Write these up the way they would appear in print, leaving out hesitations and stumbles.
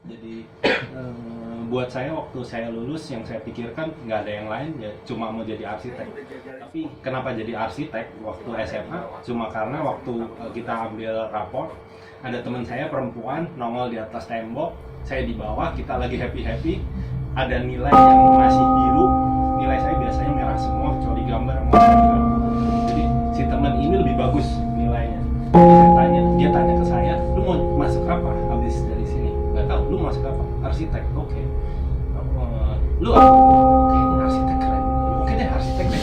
Jadi buat saya waktu saya lulus yang saya pikirkan nggak ada yang lain ya cuma mau jadi arsitek. Tapi kenapa jadi arsitek waktu SMA? Cuma karena waktu kita ambil rapor ada teman saya perempuan nongol di atas tembok, saya di bawah, kita lagi happy-happy, ada nilai yang masih biru, nilai saya biasanya merah semua kecuali gambar sama saya. Jadi si teman ini lebih bagus nilainya. Dia tanya ke saya, lu mau masuk apa habis dari sini? Nggak tahu, lu masuk apa? Arsitek, oke. Lu apa? Kayaknya arsitek keren. Oke deh, arsitek deh.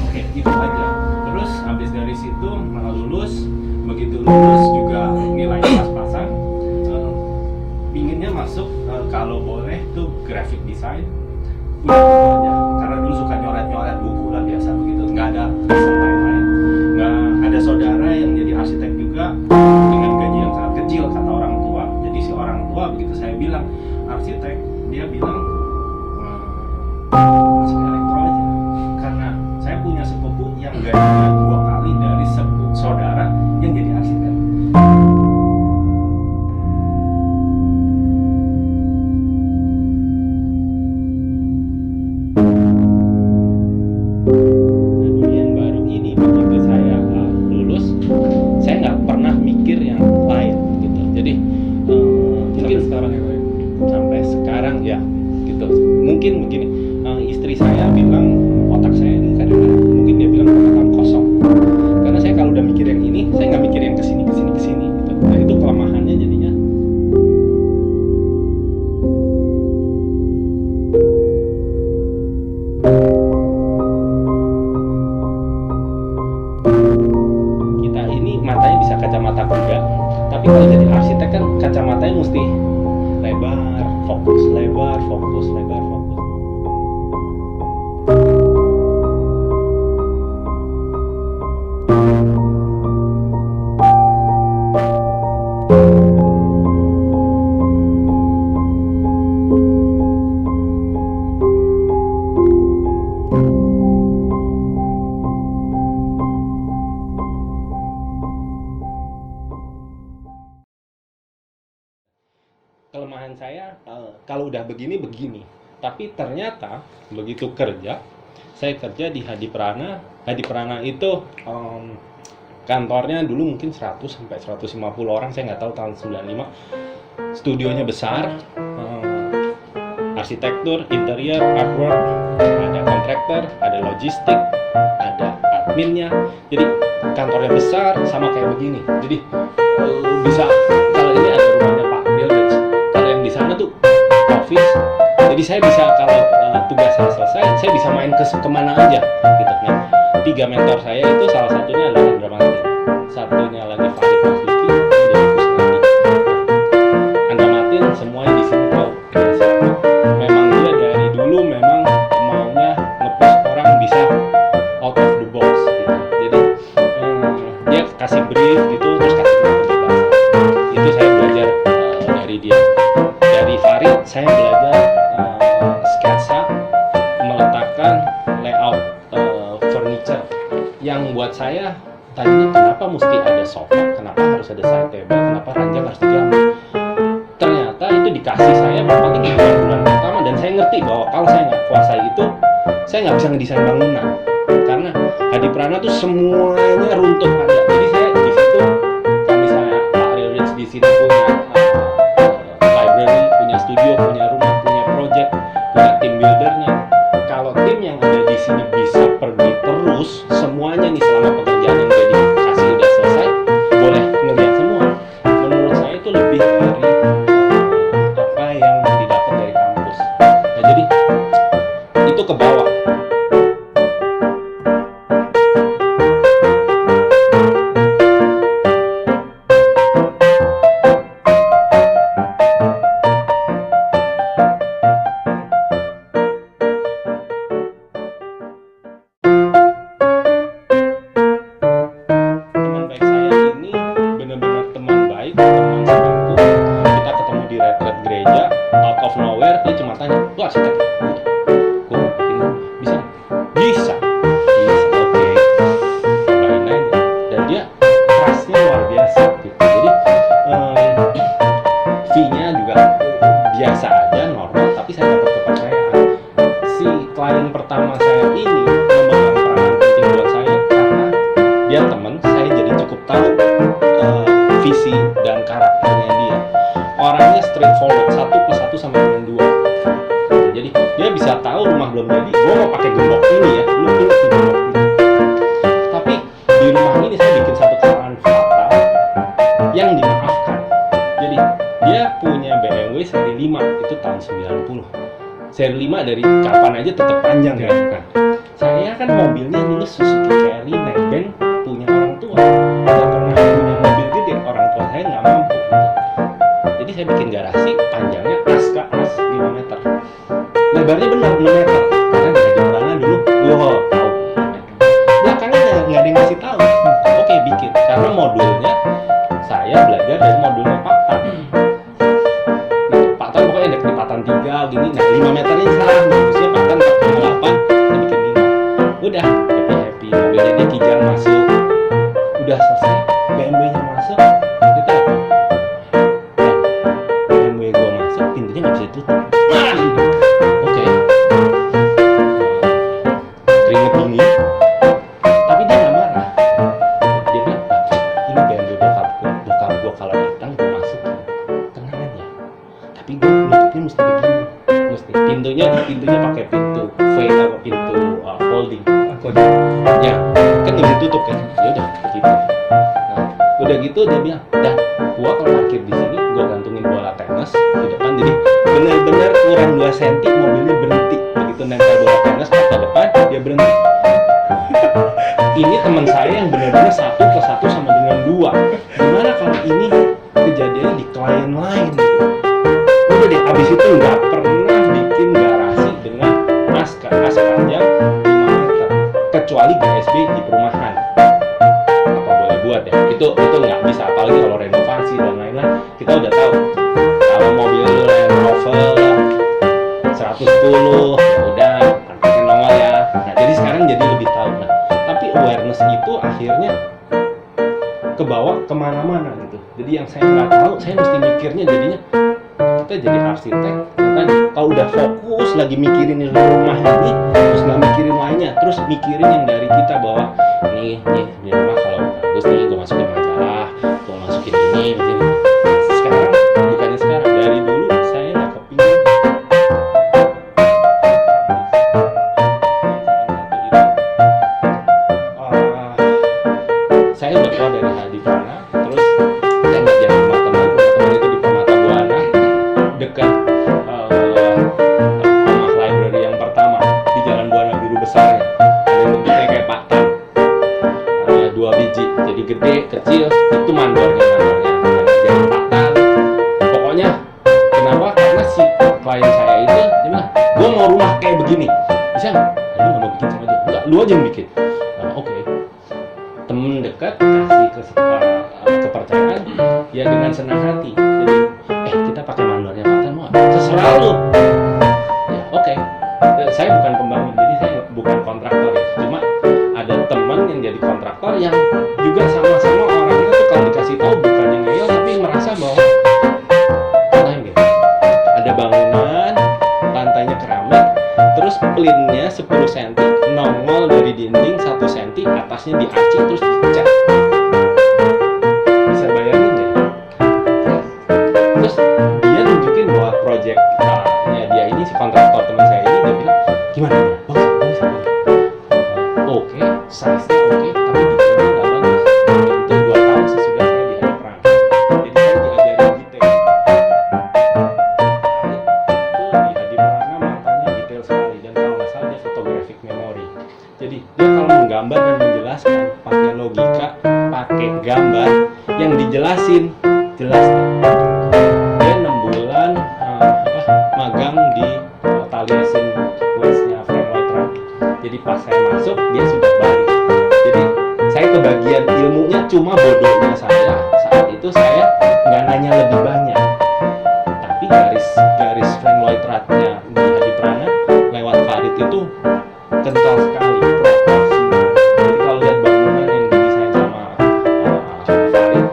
Oke, itu aja. Terus habis dari situ lulus, begitu lulus juga nilainya pas-pasan. Pinginnya masuk kalau boleh tuh graphic design. Udah itu aja. Karena dulu suka nyoret-nyoret buku lah biasa begitu. Nggak ada reason lain-lain. Nggak ada saudara yang jadi arsitek juga dengan gaji yang sangat kecil kata orang tua. Jadi si orang tua begitu saya bilang arsitek, dia bilang masuk elektro aja. Karena saya punya sepupu yang gajinya 2 kali dari sepupu saudara yang jadi arsitek. Mungkin begini, istri saya bilang otak saya ini kadang-kadang mungkin dia bilang otak kosong, karena saya kalau udah mikir yang ini saya nggak mikir yang kesini gitu. Nah itu kelemahannya jadinya. Kita ini matanya bisa kacamata kuda, tapi kalau jadi arsitek kan kacamatanya mesti lebar, fokus, lebar, fokus, lebar, fokus. Kelemahan saya kalau udah begini, tapi ternyata begitu kerja, saya kerja di Hadi Prana. Hadi Prana itu kantornya dulu mungkin 100 sampai 150 orang, saya nggak tahu tahun 95. Studionya besar, arsitektur, interior, artwork, ada kontraktor, ada logistik, ada adminnya. Jadi kantornya besar sama kayak begini. Jadi bisa, kalau ini ada rumahnya Pak Bill Gates, kalau yang di sana tuh office. Jadi saya bisa kalau tugas saya selesai, saya bisa main kemana aja gitu. Nah, 3 mentor saya itu salah satunya adalah Andra Martin, satunya lagi Farid Masduki, ini dari Kusnadi. Andra Martin semuanya di sini tahu siapa. Memang dia dari dulu memang maunya nge-push orang bisa out of the box gitu. Jadi dia kasih brief gitu terus kasih kebebasan. Itu saya belajar dari dia. Dari Farid saya belajar sketsa, meletakkan layout furniture yang buat saya tadinya kenapa mesti ada sofa, kenapa harus ada side table, kenapa ranjang harus digambar. Ternyata itu dikasih saya paling di bulan pertama, dan saya ngerti bahwa kalau saya nggak kuasai itu saya nggak bisa ngedesain bangunan, karena Hadi Prana tuh semuanya runtuh ada. Jadi saya di situ, kalau misalnya Pak Real Rich di sini punya library, punya studio, punya rumah, punya project, punya tim buildernya. Kalau tim yang ada di sini bisa pergi terus semuanya nih selama pekerjaan yang udah dikasih udah selesai, boleh ngeliat semua. Menurut saya itu lebih dari apa yang didapat dari kampus. Nah, jadi itu ke bawah. dia teman, saya jadi cukup tahu visi dan karakternya dia. Orangnya straightforward, 1+1 sama dengan 2. Jadi dia bisa tahu rumah belum jadi, gue mau pakai gembok ini ya, lu pilih tuh gembok ini. Tapi di rumah ini saya bikin satu kesalahan fatal yang dimaafkan. Jadi dia punya BMW seri 5 itu tahun 90. Seri 5 dari kapan aja tetap panjang kan. Nah, saya kan mobilnya dulu Suzuki Carry nebeng punya orang tua. Nggak pernah punya mobil gede, orang tua saya nggak mampu gitu. Jadi saya bikin garasi, panjangnya as ke as 5 meter. Lebarnya benar 6 meter. Karena di Hadi Prana dulu, wow, tahu. Belakangnya nggak ada yang ngasih tahu. Oke, bikin. Karena modulnya saya belajar dari modulnya Pak Tan. Pak Tan pokoknya ada kelipatan 3 gini. Nah, 5 meternya salah. Bagusnya Pak Tan 4,8, saya bikin 5. Udah, happy-happy. Mobilnya dia kijang masuk. Udah selesai. BMW-nya masuk. Kita apa? BMW gua masuk, pintunya nggak bisa ditutup. Oke. Keringet dingin. Tapi dia nggak marah. Dia bilang, ini BMW bokap gua kalau datang gua masuk. Tenang aja. Tapi gua nutupnya mesti begini. Mesti pintunya pakai pintu V atau pintu folding. Ya, kan nggak bisa tutup kan? Ya udah begitu. Nah, udah gitu dia bilang, dah, gua kalau parkir di sini, gua gantungin bola tenis di depan, jadi benar-benar kurang 2 cm mobilnya berhenti. Begitu nempel bola tenis ke depan, dia berhenti. Ini teman saya yang benar-benar 1+1 sama dengan 2. Gimana kalau ini kejadiannya di klien lain gitu? Udah deh, abis itu nggak pernah bikin garasi dengan as panjang 5 meter, kecuali GSB di perumahan. Apa boleh buat ya? Itu nggak bisa, apalagi kalau renovasi dan lain-lain. Kita udah tahu kalau mobil Land Rover 110 ya udah parkirnya nongol ya. Nah, jadi sekarang jadi lebih tahu. Nah, tapi awareness itu akhirnya kebawa kemana-mana gitu. Jadi yang saya nggak tahu, saya mesti mikirnya jadinya kita jadi arsitek. Tadi kalau udah fokus lagi mikirin rumah ini, terus nggak mikirin lainnya, terus mikirin yang dari kita bahwa nih di rumah kalau bagus nih gue masukin majalah, gue masukin ini begini. Sekarang bukannya sekarang, dari dulu saya nggak kepingin. Saya udah keluar dari Hadi Prana, terus saya ngerjain rumah teman itu di Permata Buana, dekat rumah library yang pertama di Jalan Buana Biru besarnya. Ada yang bentuknya kayak Pak Tan, 2 biji, jadi gede, kecil, itu mandornya jadi Pak Tan. Pokoknya kenapa? Karena si klien saya itu dia bilang, gue mau rumah kayak begini, bisa nggak? Lu nggak mau bikin sama dia? Enggak, lu aja yang bikin. Nah, oke. Temen dekat kasih kepercayaan ya dengan senang hati. Jadi kita pakai mandornya Pak Tan, mau terserah lu ya. Oke. Saya bukan pembangun, jadi saya bukan kontraktor ya, cuma ada teman yang jadi kontraktor yang juga sama-sama orangnya tuh kalau dikasih tahu bukannya ngeyel, tapi merasa bahwa lain gitu. Ada bangunan lantainya keramik, terus plinnya 10 cm nongol dari dinding 1 cm, atasnya diaci terus dicat. Bisa bayangin deh. Terus dia nunjukin bahwa proyeknya dia ini, si kontraktor teman saya ini, dia bilang gimana ya? Bagus. Oke, size-nya oke, tapi detailnya nggak bagus. Itu 2 tahun sesudah saya di Hadi Prana. Jadi saya diajarin detail. Itu di Hadi Prana matanya detail sekali, dan kalau nggak salah dia photographic memory. Jadi dia kalau menggambar dan menjelaskan pakai logika, pakai gambar yang dijelasin jelas. Dia 6 bulan magang di Taliesin Westnya Frank Lloyd Wright. Jadi pas saya masuk dia sudah balik. Jadi saya kebagian ilmunya, cuma bodohnya saya saat itu saya nggak nanya lebih banyak. Tapi garis Frank Lloyd Wright-nya di Hadi Prana lewat Farid itu kental sekali proporsi. Jadi kalau lihat bangunan yang didesain sama Farid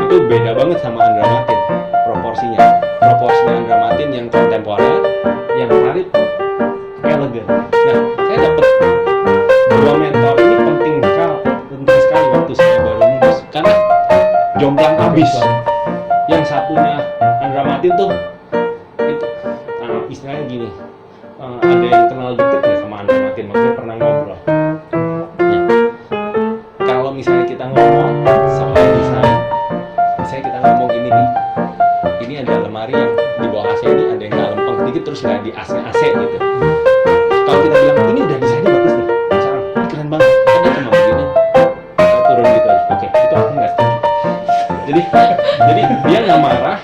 itu beda banget sama Andra Matin proporsinya Andra Matin yang kontemporer, yang Farid elegan. Nah, saya dapat 2 mentor ini penting sekali jomplang abis. Yang satunya Andra Matin tuh itu istilahnya gini, ada yang kenal deket ya sama Andra Matin, maksudnya pernah ngobrol ya. Kalau misalnya kita ngomong soal desain, misalnya kita ngomong ini ada lemari yang di bawah AC ini ada yang nggak lempeng sedikit terus nggak di AC gitu. Kalau kita bilang ini udah desainnya bagus nih, misalnya ini keren banget, ada cuma begini turun gitu aja, oke, itu aku nggak setuju. Jadi dia nggak marah,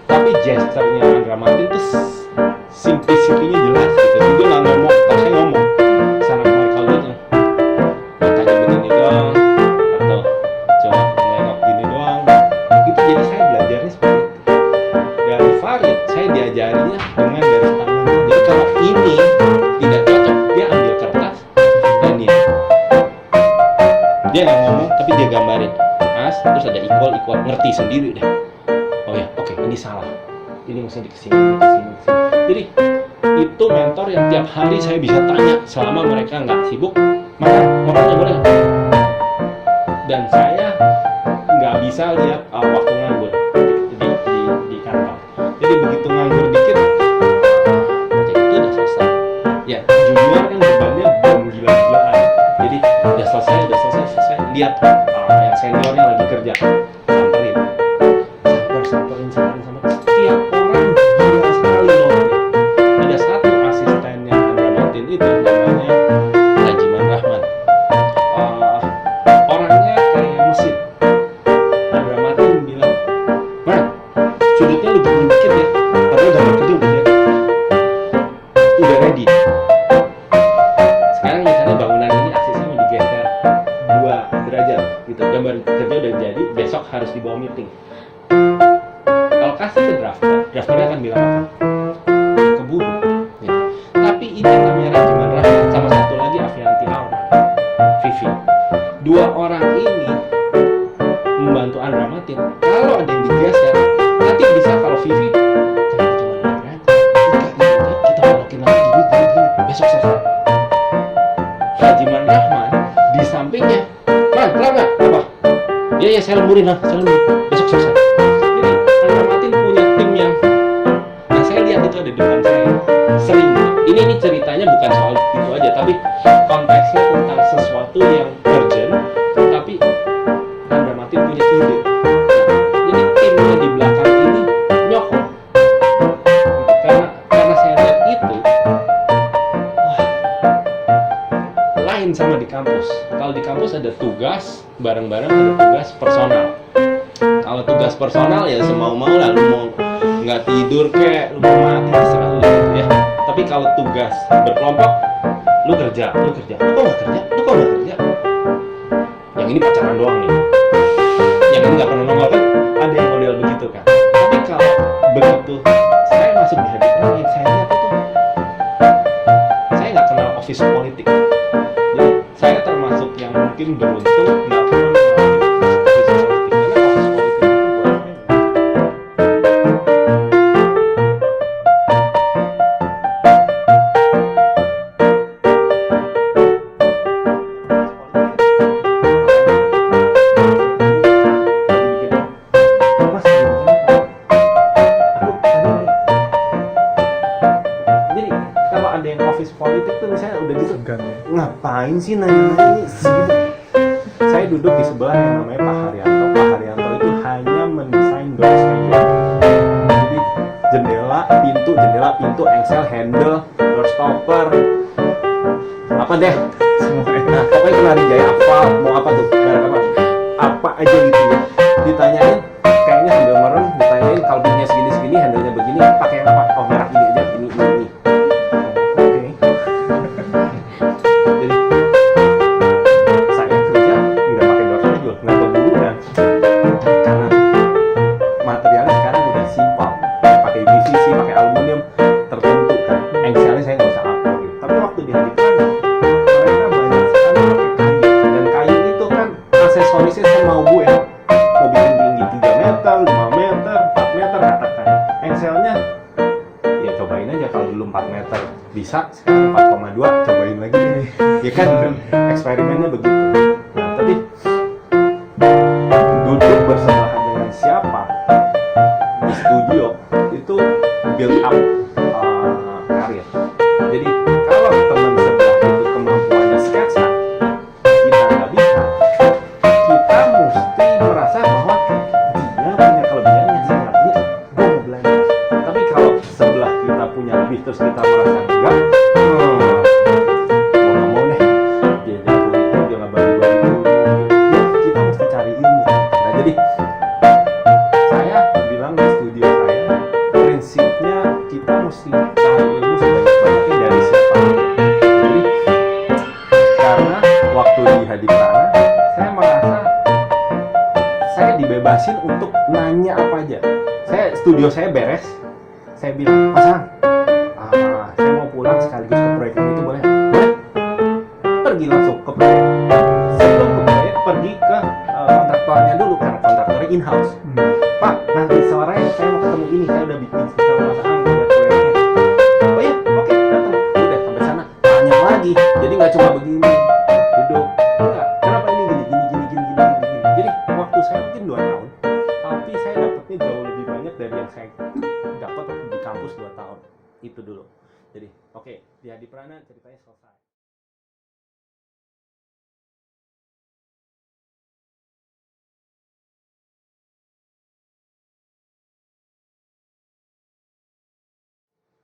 tapi gesturnya Andra Matin tuh simplicity-nya jelas gitu. Jadi dia nggak ngomong, tapi saya ngomong sana kemari kalau aja matanya begini doang atau cuma nengok gini doang gitu. Jadi saya belajarnya seperti itu. Dari Farid saya diajarinya dengan garis tangan. Jadi kalau ini tidak cocok, dia ambil kertas dan dia nggak ngomong tapi dia gambarin mas, terus ada equal ngerti sendiri deh. Oh ya, oke, ini salah, ini mesti kesini. Jadi itu mentor yang tiap hari saya bisa tanya selama mereka nggak sibuk, mau tanya boleh. Dan saya nggak bisa lihat waktu nganggur di kantor. Jadi begitu nganggur dikit, project itu udah selesai. Ya, junior kan bebannya belum gila-gilaan. Jadi udah selesai. Lihat yang seniornya lagi kerja, samperin. Setiap orang gila sekali loh. Ada satu asistennya Andra Matin itu namanya Rajiman Rahman. Orangnya kayak mesin. Andra Matin bilang, "Man, sudutnya lu bikin dikit ya." Padahal gambar kerja udah ready. Sekarang misalnya bangunan ini aksesnya mau digeser 2 derajat gitu, gambar kerja udah jadi, besok harus dibawa meeting. Kalau kasih ke drafternya akan bilang apa? Keburu gitu. Tapi ini namanya Rajiman Rahman sama satu lagi Avianti Alman, Vivi. 2 orang ini membantu Andra Matin. Kalau ada yang digeser, nanti bisa kalau Vivi kita balokin lagi gini, besok selesai. Rajiman Rahman di sampingnya, man, terang nggak? Apa? Ya saya lemburin besok selesai. Jadi Andra Matin punya tim yang, nah saya lihat itu ada di depan saya sering. Ini ceritanya bukan soal itu aja, tapi konteksnya tentang sesuatu yang urgent, tapi Andra Matin punya ide. Nah, jadi timnya di belakang ini nyokong. Karena saya lihat itu, lain sama di kampus. Kalau di kampus ada tugas bareng-bareng, ada tugas personal. Kalau tugas personal ya semau-mau lah, lu mau nggak tidur kek, lu mau mati terserah lu gitu ya. Tapi kalau tugas berkelompok, lu kerja, lu kok nggak kerja? Yang ini pacaran doang nih, yang ini nggak pernah nongol kan? Ada yang model begitu kan? Tapi kalau begitu, saya masuk di hadiah lain, saya lihat itu, saya nggak kenal office politik. Jadi saya termasuk yang mungkin beruntung nggak pernah mengalami office politik, karena office politik itu buat saya ngapain sih nanya-nanya ini segitu. Saya duduk di sebelah yang namanya Pak Haryanto. Pak Haryanto itu hanya mendesain door saja. Jadi jendela, pintu, engsel, handle, door stopper, apa deh semuanya. Nah, pokoknya kenari jaya apa, mau apa tuh, apa aja gitu ya. Ditanyain, kayaknya sambil merem, ditanyain kalbunya segini, handlenya begini, pakai yang apa? Oh, merah ini aja, ini. Bisa, sekarang 4,2, cobain lagi deh. Ya kan, eksperimennya begitu. Nah, tapi duduk bersebelahan cari ilmu. Nah jadi saya bilang di studio saya, prinsipnya kita mesti cari ilmu sebanyak-banyaknya dari siapa. Jadi karena waktu di Hadiprana saya merasa saya dibebasin untuk nanya apa aja. Studio saya beres, saya bilang, Mas Ang, saya mau pulang sekaligus ke proyek ini, itu boleh? Boleh. Pergi langsung ke proyek. Sebelum ke proyek, pergi ke kontraktornya dulu, karena kontraktornya in-house. Pak, nanti sore saya mau ketemu ini, saya udah bikin sama Mas Ang buat proyeknya. Oh iya, oke, datang. Udah sampai sana, tanya lagi. Jadi nggak cuma begini, duduk. Enggak, kenapa ini gini. Jadi waktu saya mungkin 2 tahun, tapi saya dapetnya jauh lebih banyak dari yang saya dapat waktu di kampus 2 tahun. Itu dulu. Jadi, oke, di Hadiprana ceritanya selesai.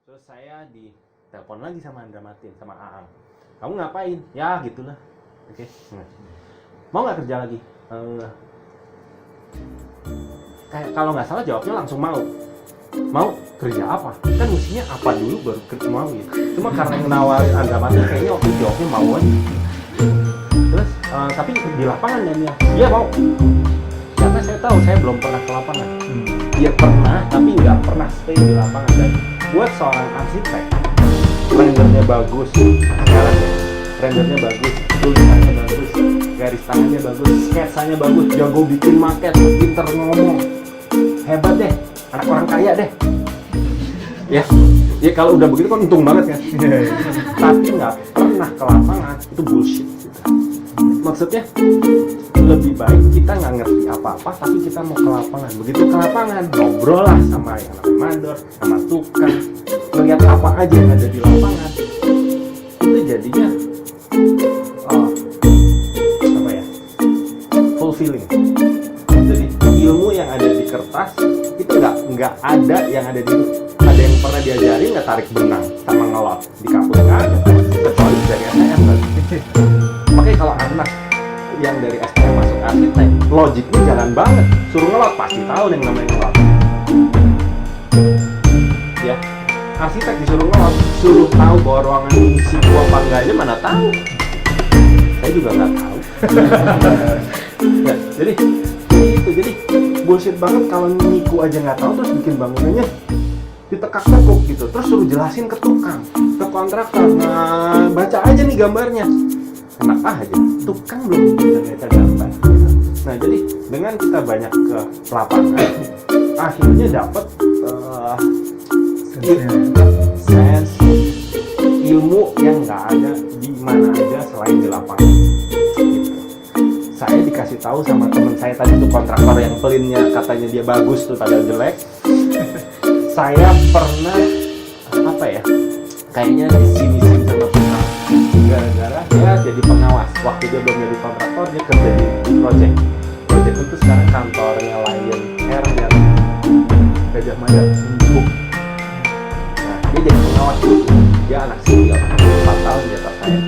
Terus saya ditelepon lagi sama Andra Martin, sama Aang. Kamu ngapain? Ya, gitulah. Oke. Mau nggak kerja lagi? Kayak kalau nggak salah jawabnya langsung mau. Mau kerja apa? Kan mestinya apa dulu baru mau gitu. Cuma karena menawarin Andra Martin kayaknya waktu jawabnya mau aja. Terus tapi di lapangan ya, dia mau. Karena saya tahu saya belum pernah ke lapangan. Dia pernah tapi nggak pernah stay di lapangan. Dan buat seorang arsitek, rendernya bagus, sekarang rendernya bagus, tulisannya bagus, garis tangannya bagus, sketsanya bagus, jago bikin maket, pinter ngomong, hebat deh, anak orang kaya deh. Ya kalau udah begitu kan untung banget kan. Tapi nggak pernah ke lapangan, itu bullshit. Maksudnya lebih baik kita nggak ngerti apa-apa tapi kita mau ke lapangan. Begitu ke lapangan, ngobrol lah sama yang namanya mandor, sama tukang, ngeliat apa aja yang ada di lapangan. Itu jadinya fulfilling. Jadi ilmu yang ada di kertas itu nggak ada yang ada di. Ada yang pernah diajarin nggak tarik benang sama ngelot di kampus nggak ada, kecuali dari STM kan. Makanya kalau anak yang dari STM masuk arsitek, logiknya jalan banget. Suruh ngelot pasti tahu yang namanya ngelot. Ya, arsitek disuruh ngelot, suruh tahu bahwa ruangan ini siku apa enggaknya mana tahu. Saya juga nggak tahu. Ya, jadi bullshit banget kalau niku aja nggak tahu terus bikin bangunannya ditekak-tekuk gitu, terus suruh jelasin ke tukang, ke kontraktor. Nah, baca aja nih gambarnya. Enak aja, tukang belum bisa baca gambar. Nah, jadi dengan kita banyak ke lapangan, akhirnya dapat sense ilmu yang nggak ada di mana aja selain di lapangan. Gitu. Saya dikasih tahu sama teman saya tadi tuh kontraktor yang pelinnya katanya dia bagus tuh padahal jelek. Saya pernah kayaknya disini-sini sama tukang gara-gara dia jadi pengawas. Waktu dia belum jadi kontraktor dia kerja di project itu sekarang kantornya Lion Air yang Gajah Mada Buk. Nah dia jadi pengawas dulu. Dia anak senior 4 tahun di atas saya.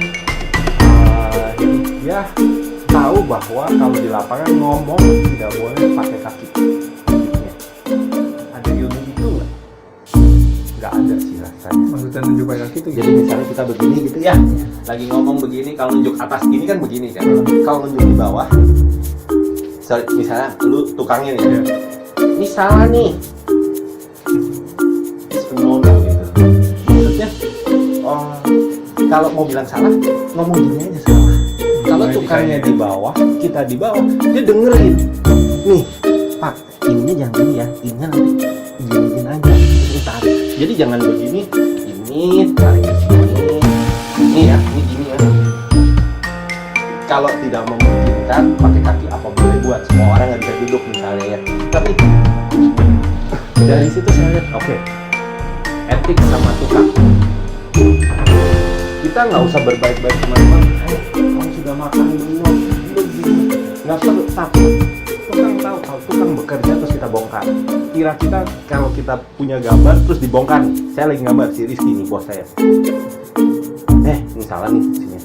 Jadi dia tahu bahwa kalau di lapangan ngomong tidak boleh pakai kaki. Ada ilmu itu nggak ada sih rasanya. Maksudnya nunjuk pakai kaki itu jadi misalnya kita begini gitu ya, lagi ngomong begini, kalau nunjuk atas gini kan begini kan. Kalau nunjuk di bawah, misalnya lu tukangnya nih, ini salah nih, no gitu. Maksudnya kalau mau bilang salah ngomong gini aja salah. Kalau tukangnya di bawah, kita di bawah, dia dengerin nih, Pak ininya jangan gini ya, ininya nanti gini aja, ini tarik. Jadi jangan begini, ini tarik ke sini, ini ya, ini gini ya. Kalau tidak memungkinkan pakai kaki apa boleh buat, semua orang nggak bisa duduk misalnya ya. Tapi dari situ saya lihat, oke, etik sama tukang. Kita nggak usah berbaik-baik teman-teman. Kamu sudah makan belum? Nggak perlu, tapi tukang tahu kalau tukang bekerja terus kita bongkar. Kira kita kalau kita punya gambar terus dibongkar. Saya lagi gambar si Rizky nih bos saya. Ini salah nih sini.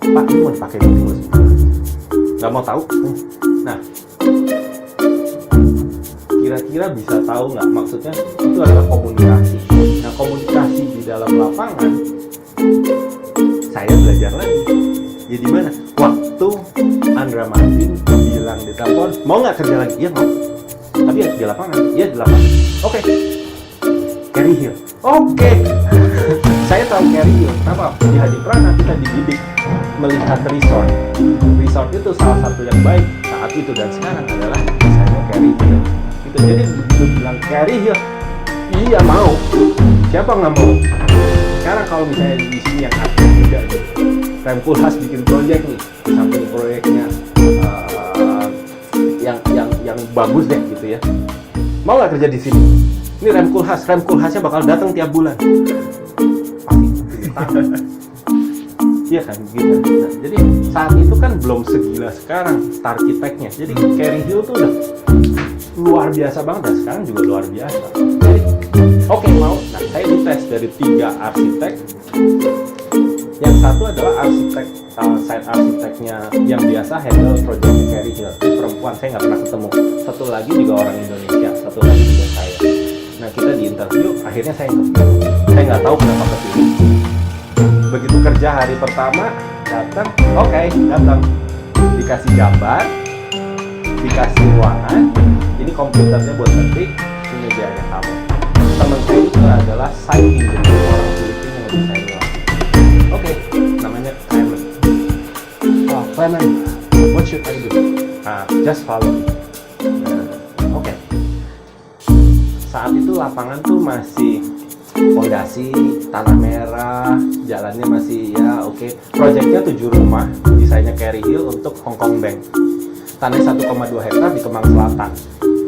Pak ini mau dipakai gini. nggak mau tahu. Nah, kira-kira bisa tahu nggak maksudnya itu adalah komunikasi. Nah, komunikasi di dalam lapangan saya belajar lagi. Jadi mana? Waktu Andra Martin bilang di telepon, mau nggak kerja lagi? Iya mau. Tapi ya di lapangan. Iya di lapangan. Oke. Carry Hill. Oke. Saya tahu Carry Hill. Kenapa? Di Hadi Prana kita dididik melihat resort. Resort itu salah satu yang baik saat itu dan sekarang adalah misalnya Carry Hill. Gitu. Jadi begitu bilang Carry Hill, iya mau. Siapa nggak mau? Sekarang kalau misalnya di sini yang aktif juga nih, Remkulhas bikin proyek nih, di samping proyeknya yang bagus deh gitu ya. Mau nggak kerja di sini? Ini Remkulhasnya bakal datang tiap bulan. Pasti. Iya kan gitu. Nah, jadi saat itu kan belum segila sekarang Starchitect-nya. Jadi Carry Hill tuh udah luar biasa banget dan sekarang juga luar biasa. Jadi oke, mau. Nah, saya dites dari 3 arsitek. Yang satu adalah arsitek site arsiteknya yang biasa handle proyeknya Carry Hill. Perempuan, saya nggak pernah ketemu. Satu lagi juga orang Indonesia, satu lagi juga saya. Nah, kita di interview, akhirnya saya kepilih. Saya nggak tahu kenapa kepilih. Begitu kerja hari pertama, datang, datang. Dikasih gambar, dikasih ruangan, ini komputernya buat ngetik, ini biayanya kamu. Teman saya itu adalah site engineer, orang Filipina yang lebih saya. Oke, namanya Clement. Oh, Clement, what should I do? Just follow me. Oke. Saat itu lapangan tuh masih fondasi, tanah merah, jalannya masih ya oke. Proyeknya 7 rumah, desainnya Carry Hill untuk Hong Kong Bank. Tanahnya 1,2 hektar di Kemang Selatan.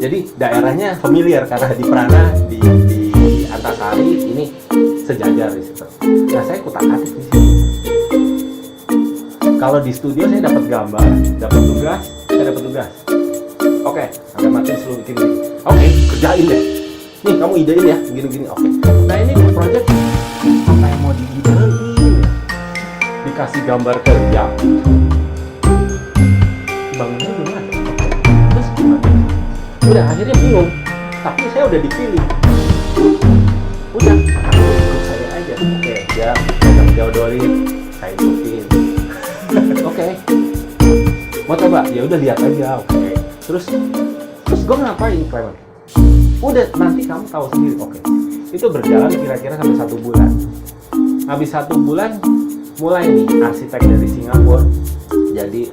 Jadi daerahnya familiar karena di Prana, di Antasari ini sejajar di situ. Nah, saya kutak-atik di sini. Kalau di studio saya dapat gambar, dapat tugas, saya dapat tugas. Oke, Andra Martin selalu bikin gini. Oke, kerjain deh. Nih, kamu idein ya, gini-gini. Oke. Nah, ini project apa yang mau diidein ya? Dikasih gambar kerja. Bangunnya gimana? Terus gimana? Udah, akhirnya bingung. Tapi saya udah dipilih. Udah, ikut saya aja. Oke, dia pegang jodohin, saya ikutin. Oke. Mau coba? Ya udah lihat aja. Oke. Terus gue ngapain, Clement? Udah, nanti kamu tahu sendiri. Oke. Itu berjalan kira-kira sampai 1 bulan. Habis 1 bulan, mulai nih arsitek dari Singapura. Jadi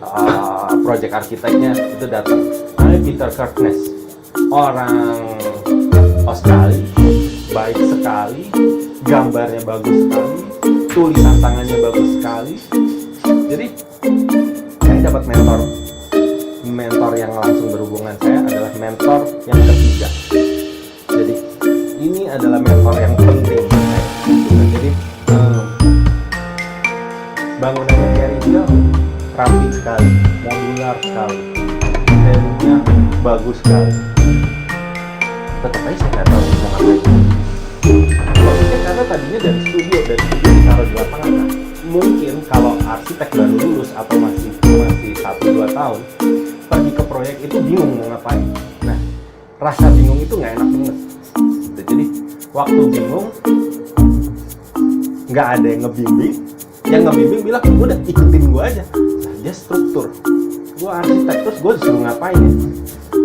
project arsiteknya itu datang. Namanya Peter Kirkness. Orang Australia, baik sekali, gambarnya bagus sekali, tulisan tangannya bagus sekali. Jadi saya dapat mentor yang langsung berhubungan saya adalah mentor yang ketiga. Jadi ini adalah mentor yang penting saya. Jadi bangunannya Carry Hill rapi sekali, modular sekali, detailnya bagus sekali. Tetap aja saya nggak tahu mau ngapain. Maksudnya karena tadinya dari studio ditaruh di lapangan. Nah, mungkin kalau arsitek baru lulus atau masih 1-2 tahun pergi ke proyek itu bingung mau ngapain. Nah, rasa bingung itu nggak enak banget. Jadi waktu bingung nggak ada yang ngebimbing. Yang ngebimbing bilang udah ikutin gua aja. Nah, dia struktur. Gua arsitek terus gua disuruh ngapain ya?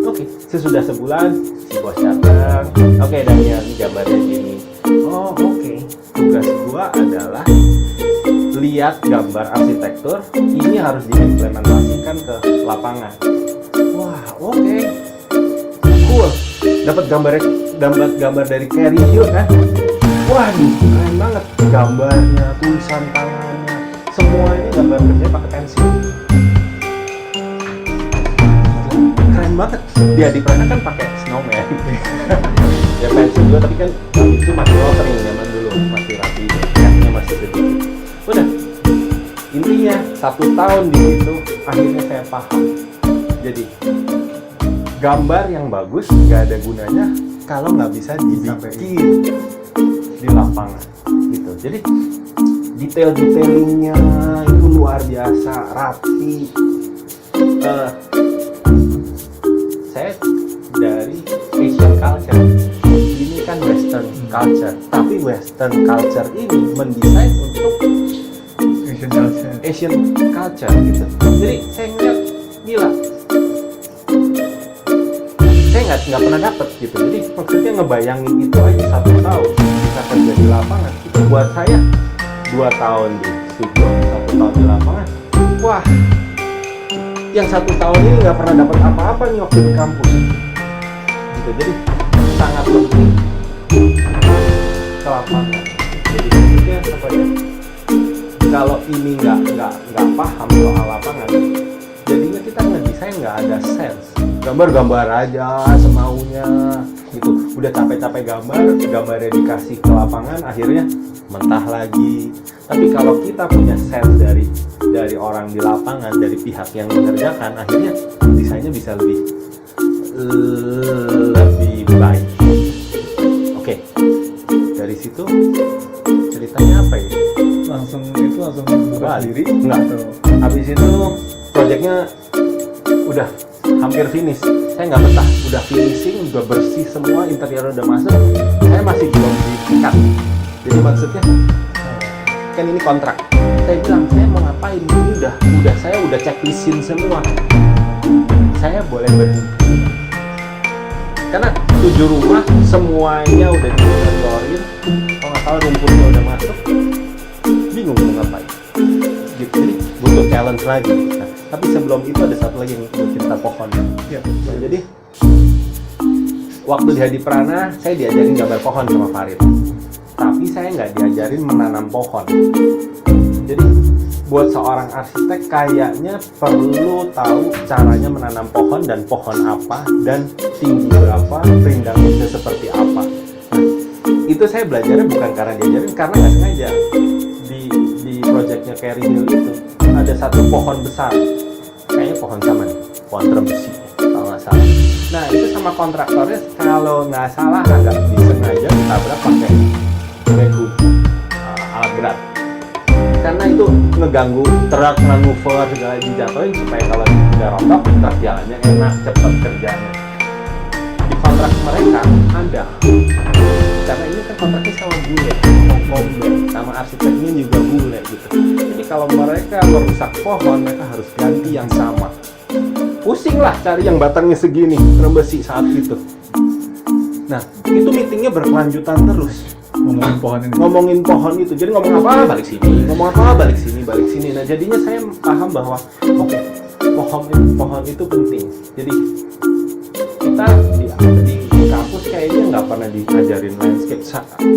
Oke, sesudah sebulan si bos datang. Oke, Daniel, ini gambarnya gini. Oh, oke. Tugas gua adalah lihat gambar arsitektur, ini harus diimplementasikan ke lapangan. Wah, oke. Cool. Dapat gambar dari Carry Hill kan? Waduh, keren banget. Gambarnya, tulisan tangannya, semua ini gambar kerja pakai pensil. Keren banget. Dia di Prana kan pakai snowman. Ya pensil juga, tapi kan itu masih lettering zaman dulu, masih rapi, catnya masih gede. Udah, intinya 1 tahun di situ akhirnya saya paham. Jadi gambar yang bagus nggak ada gunanya kalau nggak bisa dibikin di lapangan gitu. Jadi detail-detailingnya itu luar biasa rapi. eh, saya dari Asian culture, ini kan Western culture, tapi Western culture ini mendesain untuk Asian culture gitu. Jadi saya ngeliat gila, saya nggak pernah dapet gitu. Jadi maksudnya ngebayangin itu aja 1 tahun kita kerja di lapangan, itu buat saya 2 tahun di studio, 1 tahun di lapangan. Wah, yang 1 tahun ini nggak pernah dapat apa-apa nih waktu di kampus gitu. Jadi sangat penting ke lapangan. Jadi maksudnya apa ya, kalau ini nggak paham soal lapangan, jadinya kita ngedesain nggak ada sense, gambar-gambar aja semaunya gitu. Udah capek-capek gambarnya dikasih ke lapangan, akhirnya mentah lagi. Tapi kalau kita punya sense dari orang di lapangan, dari pihak yang mengerjakan, akhirnya desainnya bisa lebih baik. Oke, dari situ ceritanya apa ya? langsung buka diri Enggak. Habis itu proyeknya udah hampir finish. Saya nggak betah, udah finishing, udah bersih semua, interior udah masuk, saya masih belum diikat. Jadi maksudnya kan ini kontrak. Saya bilang saya mau ngapain? Ini saya udah checklistin semua. Saya boleh berhenti. Karena 7 rumah semuanya udah diinventorin, kalau nggak salah rumputnya udah masuk, bingung mau ngapain. Gitu. Jadi butuh challenge lagi. Nah, tapi sebelum itu ada satu lagi yang mau cerita pohon. ya. Nah, jadi waktu di Hadi Prana saya diajarin gambar pohon sama Farid, tapi saya nggak diajarin menanam pohon. Jadi buat seorang arsitek kayaknya perlu tahu caranya menanam pohon dan pohon apa dan tinggi berapa, rindangnya seperti apa. Nah, itu saya belajarnya bukan karena diajarin, karena nggak sengaja. Di proyeknya Carry Hill itu ada satu pohon besar, kayaknya pohon saman, pohon terbesi kalau nggak salah. Nah itu sama kontraktornya kalau nggak salah agak disengaja ditabrak pakai backhoe, alat berat, karena itu ngeganggu truk, manuver segala dijatuhin supaya kalau udah rontok truk jalannya enak, cepat kerjanya. Di kontrak mereka ada, karena ini kan kontraknya sama bule, sama arsiteknya juga bule gitu. Jadi kalau mereka merusak pohon, mereka harus ganti yang sama. Pusing lah cari yang batangnya segini, terbesi saat itu. Nah, itu meetingnya berkelanjutan terus. Ngomongin pohon itu. Jadi ngomong apa balik sini, ngomong apa balik sini. Nah, jadinya saya paham bahwa oke, pohon itu penting. Jadi kita di kampus kayaknya nggak pernah diajarin landscape,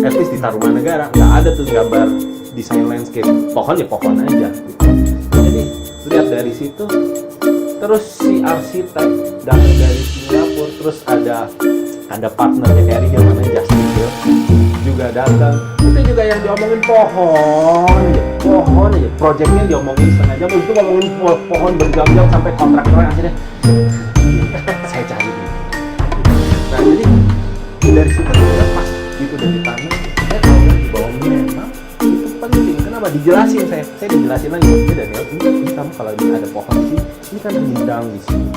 at least di Tarumanegara nggak ada tuh gambar desain landscape. Pohon ya pohon aja gitu. Jadi lihat dari situ. Terus si arsitek datang dari Singapura, terus ada partnernya Carry Hill namanya Justin Hill juga datang. Itu juga yang diomongin pohon aja. Proyeknya diomongin setengah jam, itu ngomongin pohon berjam-jam sampai kontraktor akhirnya saya cari ini. Nah jadi dari situ juga pas itu udah ditanam, saya tahu lagi bahwa memang itu penting. Kenapa? Dijelasin saya dijelasin lagi. Daniel, ini kamu kalau ada pohon di sini, ini kan rindang di sini.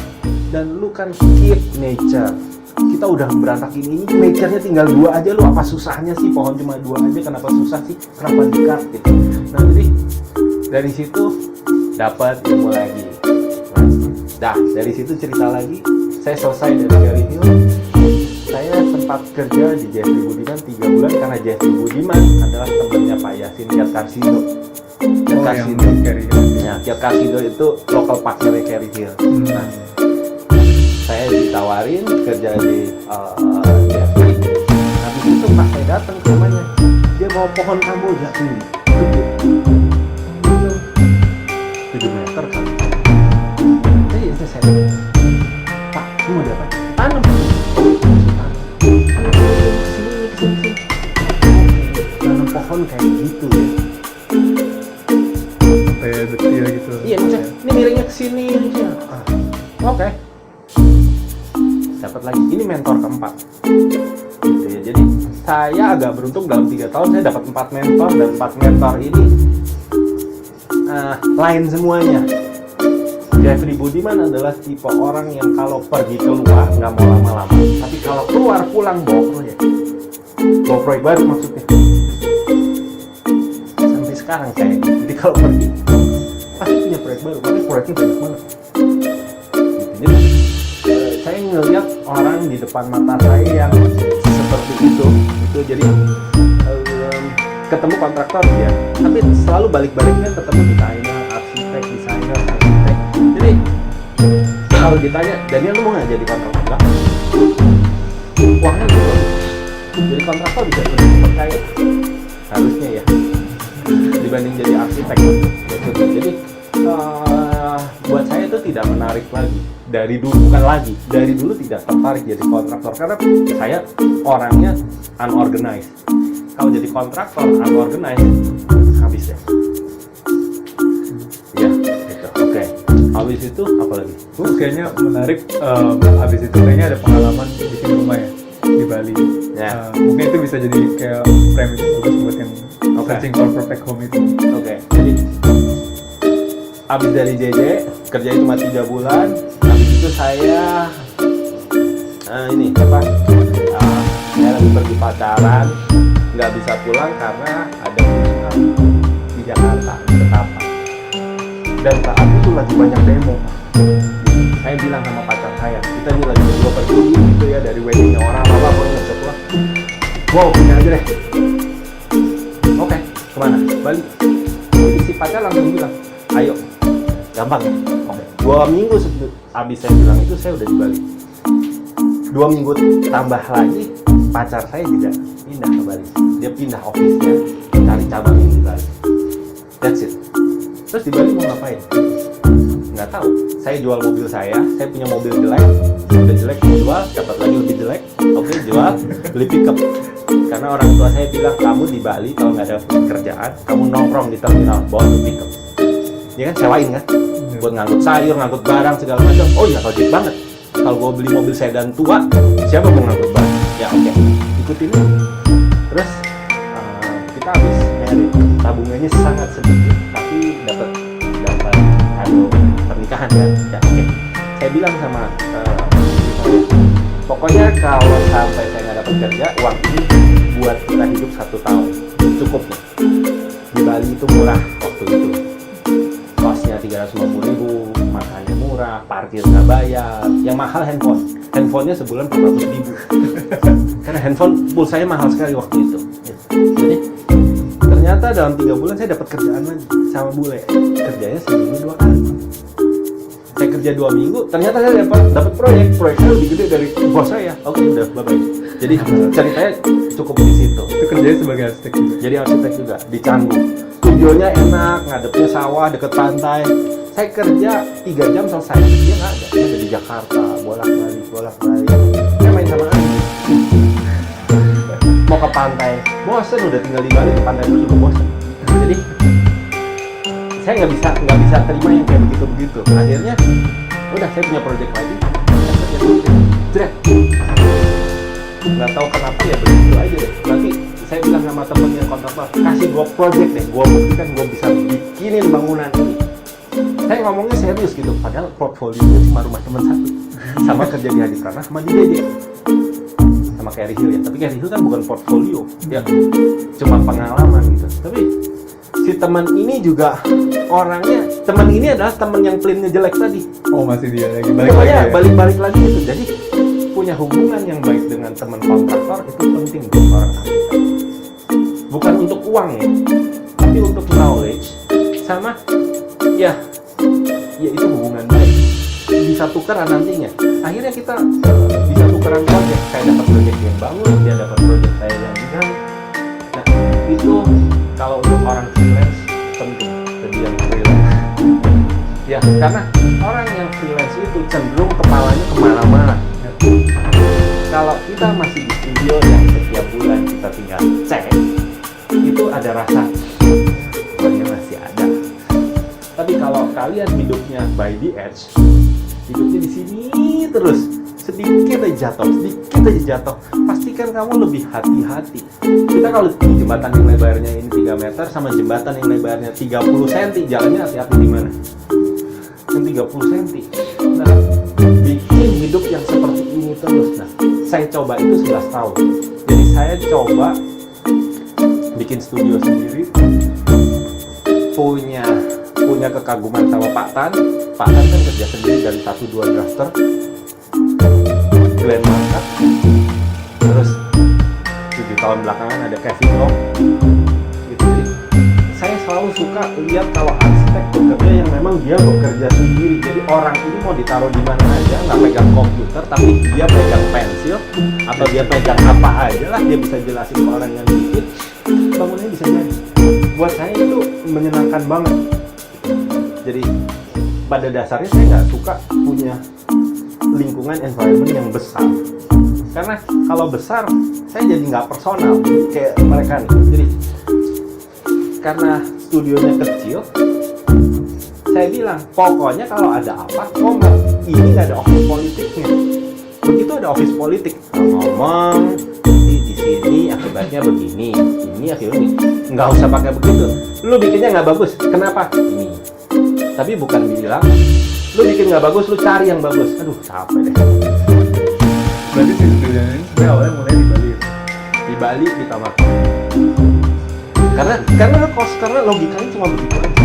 Dan lu kan keep nature. Kita udah berantakin ini, nature-nya tinggal 2 aja, lu apa susahnya sih pohon cuma 2 aja, kenapa susah sih? Kenapa di-cut gitu. Nah jadi dari situ dapat ilmu lagi. Nah, dari situ cerita lagi. Saya selesai dari Carry Hill. Saya sempat kerja di Jeffrey Budiman 3 bulan karena Jeffrey Budiman adalah temannya Pak Yasin Kiat Karsido. Kiat Karsido itu local partner Carry Hill. Nah, saya ditawarin kerja di Jeffrey. Habis itu pas saya datang ke rumahnya, dia bawa pohon kamboja tinggi, 7 meter kan. Jadi itu saya, Pak, lu mau dapat tanam? Kesini. Tanam pohon kayak gitu ya. Kayak detail gitu. Iya, ini miringnya kesini aja. Oke. Dapat lagi. Ini mentor keempat. Gitu ya. Jadi saya agak beruntung dalam 3 tahun saya dapat 4 mentor, dan 4 mentor ini lain semuanya. Jeffrey Budiman adalah tipe orang yang kalau pergi keluar nggak mau lama-lama, tapi kalau keluar pulang bawa proyek baru maksudnya. Sampai sekarang saya, jadi kalau pergi pasti punya proyek baru, karena proyeknya banyak banget. Jadi saya ngelihat orang di depan mata saya yang seperti itu jadi ketemu kontraktor dia, tapi selalu balik-baliknya ketemu desainer, arsitek. Jadi kalau ditanya, Daniel lu mau nggak jadi kontraktor? Enggak. Uangnya juga. Jadi kontraktor bisa lebih percaya, harusnya ya, dibanding jadi arsitek. Jadi buat saya itu tidak menarik lagi. Dari dulu tidak tertarik jadi kontraktor karena saya orangnya unorganized. Kalau jadi kontraktor unorganized, habis ya. Iya, gitu. Oke. Habis itu apa lagi? Kayaknya menarik. Habis itu kayaknya ada pengalaman bikin rumah ya di Bali. Ya. Mungkin itu bisa jadi kayak premis bagus buat yang searching for perfect home itu. Oke. Jadi habis dari JJ kerja cuma 3 bulan. Habis itu saya saya lagi pergi pacaran, nggak bisa pulang karena ada kunjungan di Jakarta, di Ketapang. Dan saat itu lagi banyak demo. Saya bilang sama pacar saya, kita ini lagi berdua pergi gitu ya, dari weddingnya orang apa pun nggak bisa pulang. Wow, punya aja deh. Oke, kemana? Bali. Jadi si pacar langsung bilang, ayo, gampang ya. Oke. 2 minggu habis saya bilang itu saya udah di Bali. 2 minggu tambah lagi pacar saya juga pindah ke Bali. Dia pindah office-nya, cari cabang di Bali. That's it. Terus di Bali mau ngapain? Nggak tahu. Saya jual mobil saya punya mobil jelek, udah jelek jual, dapat lagi lebih jelek. Oke, jual, beli pickup. Karena orang tua saya bilang, kamu di Bali kalau nggak ada kerjaan, kamu nongkrong di terminal, bawa tuh pickup. Ya kan, sewain kan? Buat ngangkut sayur, ngangkut barang segala macam. Oh iya, logik banget. Kalau gue beli mobil sedan tua, siapa mau ngangkut barang? Ya oke, ikutin. Terus kita habis nyari, tabungannya sangat sedikit, tapi dapat kado pernikahan kan? Ya oke. Saya bilang sama pokoknya kalau sampai saya nggak dapat kerja, uang ini buat kita hidup 1 tahun cukup nih. Di Bali itu murah waktu itu. Kosnya 350.000, makannya murah, parkir nggak bayar, yang mahal handphonenya sebulan 400.000. Karena handphone pulsanya mahal sekali waktu itu. Jadi ternyata dalam 3 bulan saya dapat kerjaan lagi sama bule, kerjanya seminggu 2 kali. Saya kerja 2 minggu, ternyata saya dapat proyek saya lebih gede dari bos saya. Oke, udah bye bye. Jadi ceritanya cukup di situ. Itu kerjanya sebagai arsitek juga. Jadi arsitek juga di Canggu. Studionya enak, ngadepnya sawah, deket pantai. Saya kerja 3 jam selesai. Dia nggak ada. Dia ada di Jakarta, bolak-balik. Saya main sama Andi. Mau ke pantai, bosen udah tinggal di Bali, ke pantai dulu juga bosen. Jadi saya nggak bisa terima yang kayak begitu. Akhirnya, udah saya punya proyek lagi. Saya kerja dulu. Nggak tahu kenapa ya begitu aja deh. Nanti saya bilang sama temen yang kontraktor, kasih gue project deh, gue buktikan gue bisa bikinin bangunan ini. Saya ngomongnya serius gitu, padahal portfolio cuma rumah teman satu, sama kerja di Hadi Prana, sama di JJ, sama Carey Hill ya. Tapi Carey Hill kan bukan portfolio, ya cuma pengalaman gitu. Tapi si teman ini juga orangnya, teman ini adalah teman yang plannya jelek tadi. Oh, masih dia lagi balik lagi gitu. Jadi punya hubungan yang baik dengan teman kontraktor itu penting buat orang arsitek. Bukan untuk uang ya, tapi untuk knowledge sama ya itu hubungan baik. Bisa tukeran nantinya. Akhirnya kita bisa tukeran project. Saya dapat project yang bagus, dia dapat project saya yang ringan. Nah, itu kalau untuk orang freelance penting, jadi yang freelance. Ya, karena orang yang freelance itu cenderung kepalanya kemana-mana. Kalau kita masih di studio yang setiap bulan kita tinggal cek, itu ada rasa uangnya masih ada. Tapi kalau kalian hidupnya by the edge, hidupnya di sini terus, sedikit aja jatuh, pastikan kamu lebih hati-hati. Kita kalau di jembatan yang lebarnya ini 3 meter sama jembatan yang lebarnya 30 cm, jalannya hati-hati di mana? yang 30 cm. Nah, bikin hidup yang seperti ini terus. Nah, saya coba itu 11 tahun. Jadi saya coba bikin studio sendiri, punya kekaguman sama Pak Tan. Pak Tan kan kerja sendiri dari 1-2 drafter, Glenn Market, terus 7 tahun belakangan ada Kevin Rock gitu. Jadi saya selalu suka lihat kalau arsitek bekerja yang memang dia bekerja sendiri. Jadi orang ini mau ditaruh di mana aja, nggak pegang komputer, tapi dia pegang pensil atau dia pegang apa aja lah, dia bisa jelasin ke orang yang bikin, bangunannya bisa jadi. Buat saya itu menyenangkan banget. Jadi pada dasarnya saya nggak suka punya lingkungan environment yang besar, karena kalau besar saya jadi nggak personal kayak mereka nih. Jadi karena studionya kecil, saya bilang pokoknya kalau ada apa ngomong, ini nggak ada office politiknya. Begitu ada office politik, ngomong di sini akibatnya begini, ini akibatnya begini. Nggak usah pakai begitu. Lu bikinnya nggak bagus, kenapa? Ini. Tapi bukan bilang, lu bikin nggak bagus, lu cari yang bagus. Aduh, capek deh. Berarti si studio ini sebenarnya awalnya mulai di Bali. Di Bali kita makan. Karena logikanya cuma begitu aja.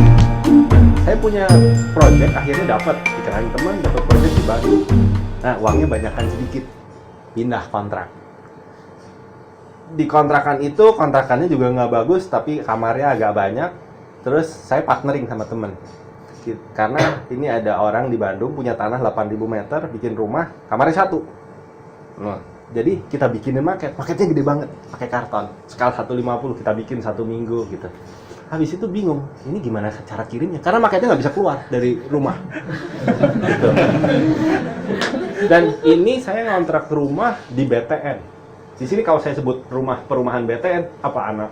Saya punya project, akhirnya dapat dikenalin teman, dapat project di Bali. Nah, uangnya banyakkan sedikit, pindah kontrak. Di kontrakan itu, kontrakannya juga nggak bagus, tapi kamarnya agak banyak. Terus saya partnering sama temen. Karena ini ada orang di Bandung punya tanah 8.000 meter, bikin rumah, kamarnya 1. Nah, jadi kita bikinin maketnya gede banget, pakai karton, skala 150, kita bikin 1 minggu gitu. Habis itu bingung, ini gimana cara kirimnya? Karena maketnya nggak bisa keluar dari rumah. Gitu. Dan ini saya ngontrak rumah di BTN. Di sini kalau saya sebut perumahan BTN, apa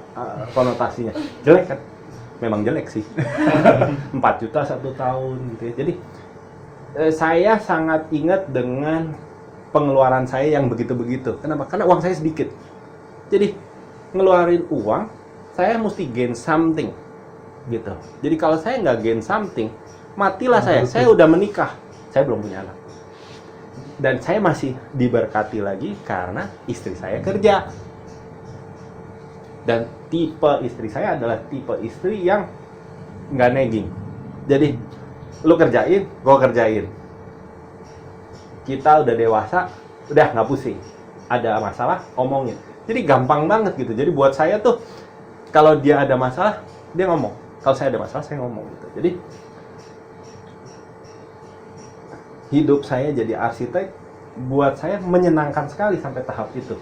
konotasinya? Jelek kan? Memang jelek sih. 4 juta 1 tahun gitu ya. Jadi saya sangat ingat dengan pengeluaran saya yang begitu-begitu. Kenapa? Karena uang saya sedikit. Jadi ngeluarin uang, saya mesti gain something gitu. Jadi kalau saya nggak gain something, matilah saya. Saya udah menikah, saya belum punya anak. Dan saya masih diberkati lagi karena istri saya kerja. Dan tipe istri saya adalah tipe istri yang nggak nagging. Jadi, lu kerjain, gua kerjain. Kita udah dewasa, udah nggak pusing. Ada masalah, omongin. Jadi gampang banget gitu. Jadi buat saya tuh, kalau dia ada masalah, dia ngomong. Kalau saya ada masalah, saya ngomong gitu. Jadi, hidup saya jadi arsitek, buat saya menyenangkan sekali sampai tahap itu.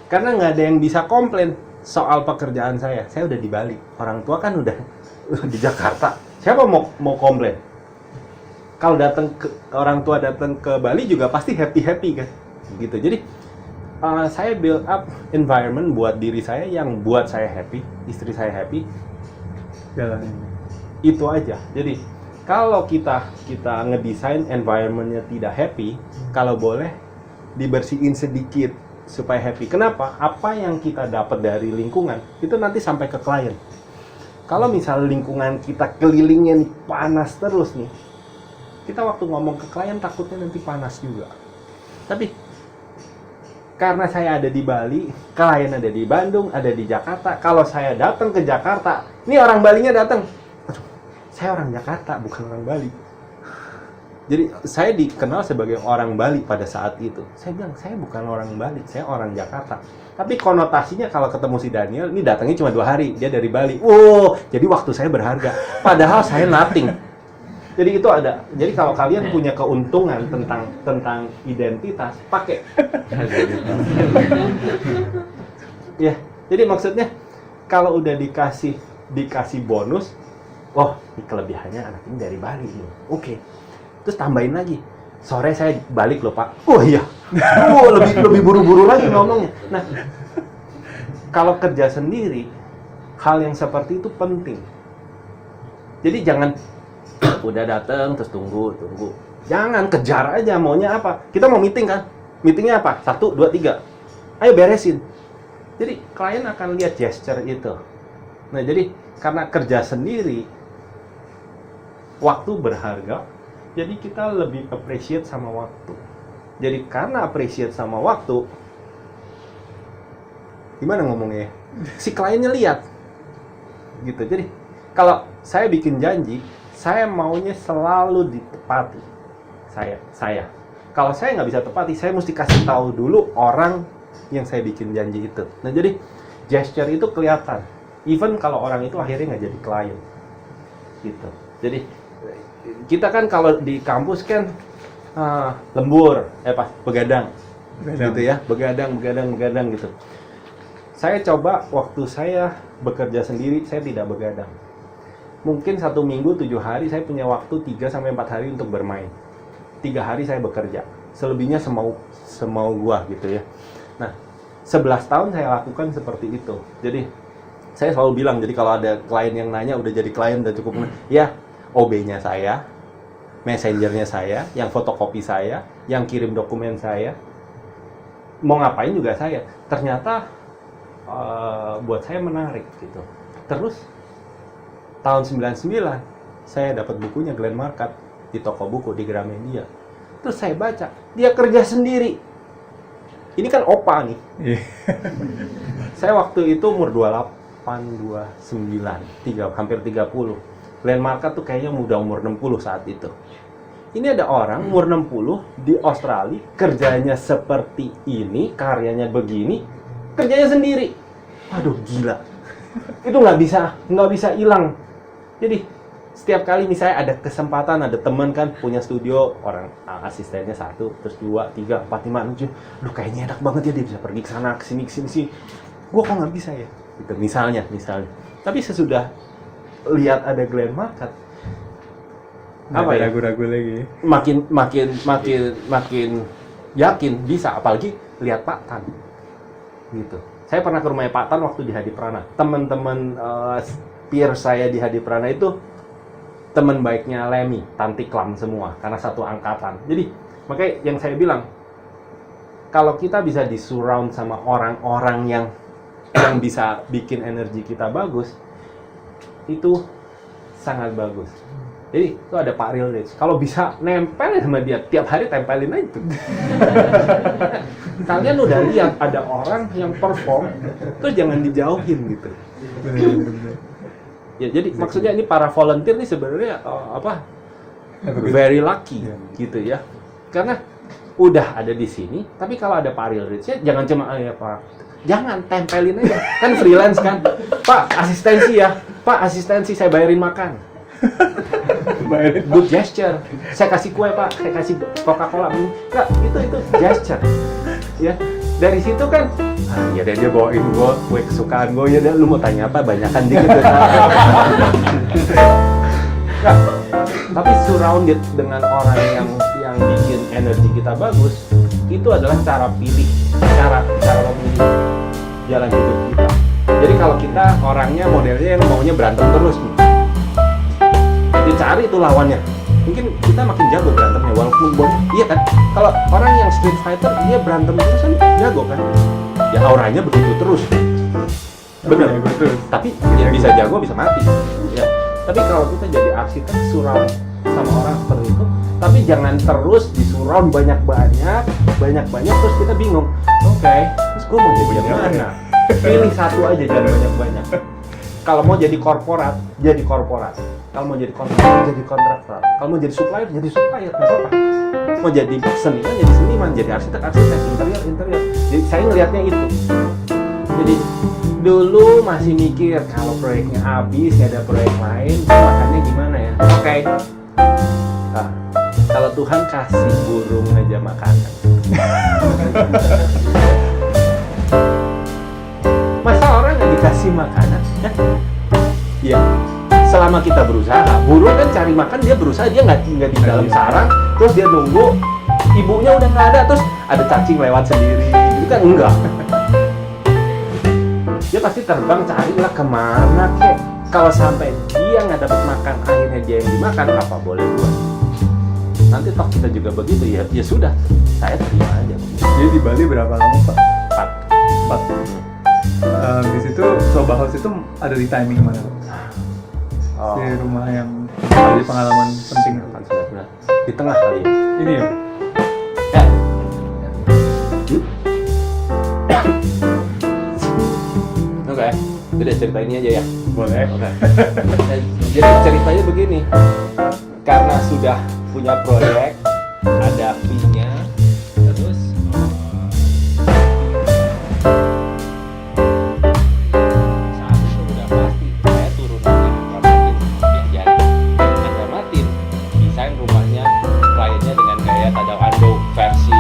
Karena nggak ada yang bisa komplain soal pekerjaan saya. Saya udah di Bali, orang tua kan udah di Jakarta. Siapa mau komplain? Kalau orang tua datang ke Bali juga pasti happy kan, gitu. Jadi saya build up environment buat diri saya yang buat saya happy, istri saya happy. Jalanin. Itu aja. Jadi kalau kita ngedesain environmentnya tidak happy, kalau boleh dibersihin sedikit supaya happy. Kenapa? Apa yang kita dapat dari lingkungan itu nanti sampai ke klien. Kalau misal lingkungan kita kelilingnya nih panas terus nih, kita waktu ngomong ke klien takutnya nanti panas juga. Tapi karena saya ada di Bali, klien ada di Bandung, ada di Jakarta. Kalau saya datang ke Jakarta, ini orang Balinya datang. Aduh, saya orang Jakarta, bukan orang Bali. Jadi saya dikenal sebagai orang Bali pada saat itu. Saya bilang, saya bukan orang Bali, saya orang Jakarta. Tapi konotasinya kalau ketemu si Daniel, ini datangnya cuma 2 hari, dia dari Bali. Jadi waktu saya berharga. Padahal saya nothing. Jadi itu ada. Jadi kalau kalian punya keuntungan tentang identitas, pakai. Ya, jadi maksudnya kalau udah dikasih bonus, ini kelebihannya anak ini dari Bali nih. Oke. Terus tambahin lagi, sore saya balik loh Pak. Oh iya, lebih buru-buru lagi ngomongnya. Nah, kalau kerja sendiri, hal yang seperti itu penting. Jadi jangan udah datang terus tunggu. Jangan kejar aja maunya apa. Kita mau meeting kan? Meetingnya apa? 1, 2, 3. Ayo beresin. Jadi klien akan lihat gesture itu. Nah jadi karena kerja sendiri, waktu berharga, jadi kita lebih appreciate sama waktu. Jadi karena appreciate sama waktu, gimana ngomongnya ya? Si kliennya lihat gitu. Jadi kalau saya bikin janji, saya maunya selalu ditepati. Saya kalau saya nggak bisa tepati, saya mesti kasih tahu dulu orang yang saya bikin janji itu. Nah, jadi gesture itu kelihatan even kalau orang itu akhirnya nggak jadi klien gitu. Jadi kita kan kalau di kampus kan lembur, begadang gitu ya, begadang gitu. Saya coba waktu saya bekerja sendiri, saya tidak begadang. Mungkin 1 minggu 7 hari saya punya waktu 3-4 hari untuk bermain. 3 hari saya bekerja, selebihnya semau gua gitu ya. Nah, 11 tahun saya lakukan seperti itu. Jadi saya selalu bilang, jadi kalau ada klien yang nanya udah jadi klien udah cukup, ya OB-nya saya, messengernya saya, yang fotokopi saya, yang kirim dokumen saya, mau ngapain juga saya. Ternyata buat saya menarik gitu. Terus tahun 99 saya dapat bukunya Glenn Markat di toko buku di Gramedia. Terus saya baca, dia kerja sendiri. Ini kan opa nih. Saya waktu itu umur 28, 29, hampir 30. Glenn Markat tuh kayaknya muda, umur 60 saat itu. Ini ada orang umur 60 di Australia, kerjanya seperti ini, karyanya begini, kerjanya sendiri. Aduh, gila. Itu nggak bisa hilang. Jadi setiap kali misalnya ada kesempatan, ada teman kan punya studio, orang asistennya 1, terus 2, 3, 4, 5, 6, aduh kayaknya enak banget ya dia bisa pergi ke sana, ke sini. Gua kok nggak bisa ya? Gitu, misalnya. Tapi sesudah lihat ada Glenn Markat, apa ya? Ragu-ragu lagi. Makin yakin bisa, apalagi lihat Pak Tan. Gitu. Saya pernah ke rumahnya Pak Tan waktu di Hadiprana. Teman-teman peer saya di Hadiprana itu teman baiknya Lemmy, Tanti Klam semua, karena satu angkatan. Jadi, makanya yang saya bilang, kalau kita bisa di-surround sama orang-orang yang bisa bikin energi kita bagus, itu sangat bagus. Jadi, itu ada Pak Real Rich. Kalau bisa nempel sama dia, tiap hari tempelin aja itu. Kalian udah lihat ada orang yang perform, terus jangan dijauhin gitu. Bener. Ya, jadi maksudnya ini para volunteer nih sebenarnya very lucky gitu ya. Karena udah ada di sini, tapi kalau ada Pak Real Rich, ya jangan cuma Pak. Jangan tempelin aja. Kan freelance kan. Pak, asistensi saya bayarin makan. Good gesture. Saya kasih kue, Pak. Saya kasih Coca-Cola. Enggak, itu gesture. Ya. Dari situ kan, ya dia bawain gue kue kesukaan gue, ya lu mau tanya apa, banyakan dikit. Nah, tapi surrounded dengan orang yang bikin energi kita bagus, itu adalah cara cara memilih jalan hidup kita. Jadi kalau kita orangnya modelnya yang maunya berantem terus, dicari itu lawannya. Mungkin kita makin jago berantemnya, walaupun iya kan, kalau orang yang street fighter dia berantem terus kan jago kan, ya auranya begitu terus, bener, tapi ya bisa jago bisa mati ya. Tapi kalau kita jadi arsitek surround sama orang seperti itu, tapi jangan terus disurround banyak terus kita bingung, oke, terus gue mau jadi yang mana? Pilih satu aja, jangan banyak. Kalau mau jadi korporat, jadi korporat. Kalau mau jadi kontraktor, jadi kontraktor. Kalau mau jadi supplier, nggak apa-apa. Mau jadi seniman, jadi seniman. Jadi arsitek, interior. Jadi saya ngelihatnya itu. Jadi dulu masih mikir kalau proyeknya habis, nggak ada proyek lain, makannya gimana ya? Oke. Nah, kalau Tuhan kasih burung aja makanan. Masa orang nggak dikasih makanan? Iya. Selama kita berusaha, burung kan cari makan, dia berusaha, dia nggak di dalam sarang, terus dia nunggu ibunya udah nggak ada, terus ada cacing lewat sendiri, itu kan enggak. Dia pasti terbang carilah kemana kek. Kalau sampai dia nggak dapat makan, akhirnya dia yang dimakan, apa boleh buat. Nanti toh kita juga begitu ya sudah, saya terima aja. Jadi di Bali berapa lama Pak? 4. Di situ Soba House itu ada di timing mana Pak? Oh. Di rumah yang Jadi pengalaman penting. Nah, di tengah kali ya. Ini ya. Ya. Oke, udah cerita ini aja ya. Boleh. Oke. Jadi ceritanya begini, karena sudah punya proyek, ada fee-nya, terus saat itu udah pasti saya turun lagi diajarin Anda Matin desain rumahnya kliennya dengan gaya Tadao Ando versi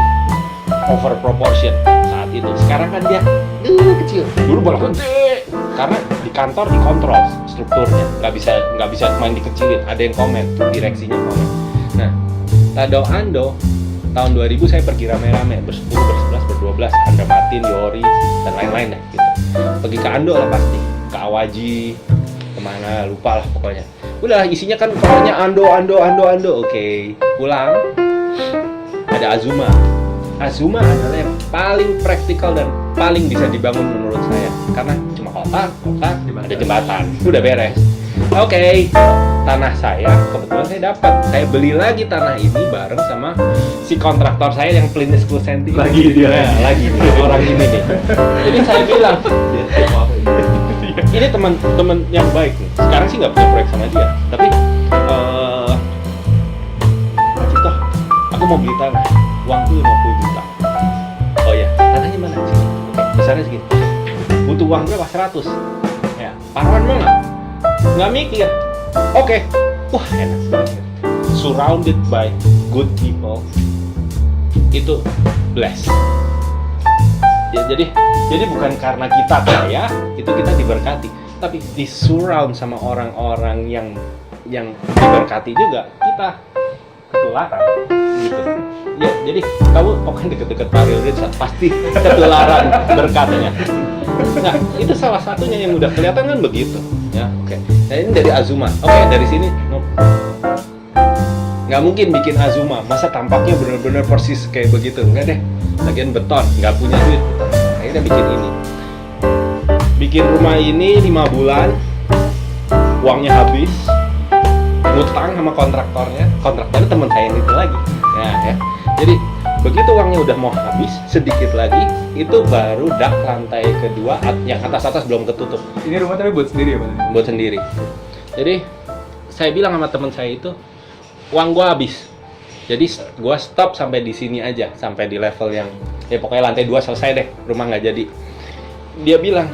over proportion saat itu. Sekarang kan dia kecil, dulu malah gede karena di kantor dikontrol strukturnya, nggak bisa main dikecilin. Ada yang komen, direksinya komen. Nah, Tadao Ando tahun 2000 saya pergi rame-rame ber-10, ber-11, ber-12, Anda Martin, Yori dan lain-lain deh gitu. Pergi ke Ando lah pasti, ke Awaji, kemana lupa lah pokoknya. Udah isinya kan pokoknya Ando. Oke, pulang ada Azuma. Azuma adalah yang paling praktikal dan paling bisa dibangun menurut saya karena cuma kotak, ada jembatan, udah beres. Oke, tanah saya kebetulan saya dapat. Saya beli lagi tanah ini bareng sama si kontraktor saya yang pelin 10 cm. Lagi dia. Lagi orang ini nih. Jadi saya bilang, ini teman yang baik nih. Sekarang sih nggak punya proyek sama dia, tapi Pak Cito, aku mau beli tanah. Uangku 50 juta. Oh ya, tanahnya mana? Sini. Oke, besarnya segini. Butuh uang berapa? 100. Ya, Parwan mau nggak? Nggak mikir. Oke. Wah, enak banget. Surrounded by good people. Itu blessed. Ya, jadi bukan karena kita kaya, itu kita diberkati, tapi disurround sama orang-orang yang diberkati juga, kita ketularan gitu. Ya, jadi kamu pokoknya deket-deket Mario Ritz pasti ketularan berkatnya. Nah, itu salah satunya yang udah kelihatan kan begitu. Ya, oke. Nah, ini dari Azuma. Oke, dari sini. Nggak mungkin bikin Azuma. Masa tampaknya bener-bener persis kayak begitu? Nggak deh. Lagian beton, nggak punya duit. Akhirnya bikin ini. Bikin rumah ini 5 bulan. Uangnya habis. Ngutang sama kontraktornya teman saya yang itu lagi. Ya. Jadi begitu uangnya udah mau habis, sedikit lagi itu baru dak lantai kedua yang atas belum ketutup. Ini rumah tapi buat sendiri ya, Pak? Buat sendiri. Jadi saya bilang sama teman saya itu, uang gua habis. Jadi gua stop sampai di sini aja, sampai di level yang ya pokoknya lantai 2 selesai deh, rumah nggak jadi. Dia bilang,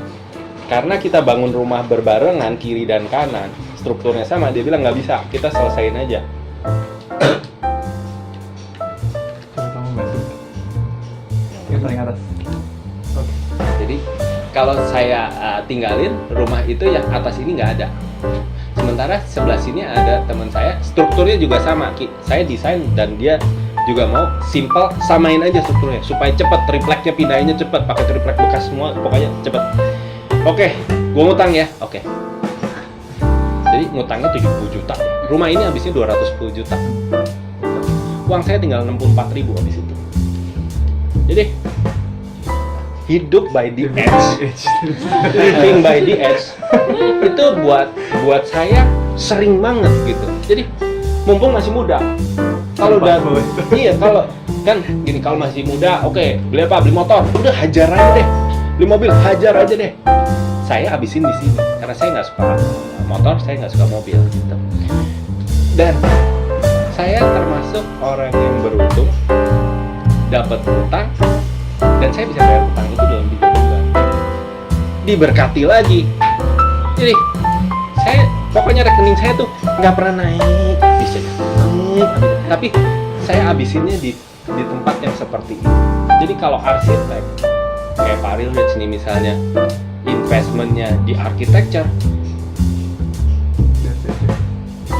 karena kita bangun rumah berbarengan kiri dan kanan, strukturnya sama, dia bilang nggak bisa, kita selesain aja. Coba kamu bantu. Yang paling atas. Oke. Jadi kalau saya tinggalin rumah itu yang atas ini nggak ada. Sementara sebelah sini ada teman saya, strukturnya juga sama. Saya desain dan dia juga mau simple, samain aja strukturnya supaya cepet, tripleknya pindahinnya cepet, pakai triplek bekas semua, pokoknya cepet. Oke, gua ngutang ya. Oke. Jadi ngutangnya 70 juta. Rumah ini habisnya 210 juta. Uang saya tinggal 64.000 habis itu. Jadi hidup by the edge, living by the edge, itu buat saya sering banget gitu. Jadi mumpung masih muda, kalau udah kalau kan gini, kalau masih muda, oke, beli apa? Beli motor, udah hajar aja deh. Beli mobil, hajar aja deh. Saya habisin di sini karena saya nggak suka motor, saya nggak suka mobil gitu. Dan saya termasuk orang yang beruntung dapat utang dan saya bisa bayar utang itu dalam 3 bulan. Diberkati lagi. Jadi saya pokoknya rekening saya tuh nggak pernah naik, bisa naik, tapi saya habisinnya di tempat yang seperti ini. Jadi kalau arsitek kayak Pak Rilwitz nih misalnya, investmentnya di architecture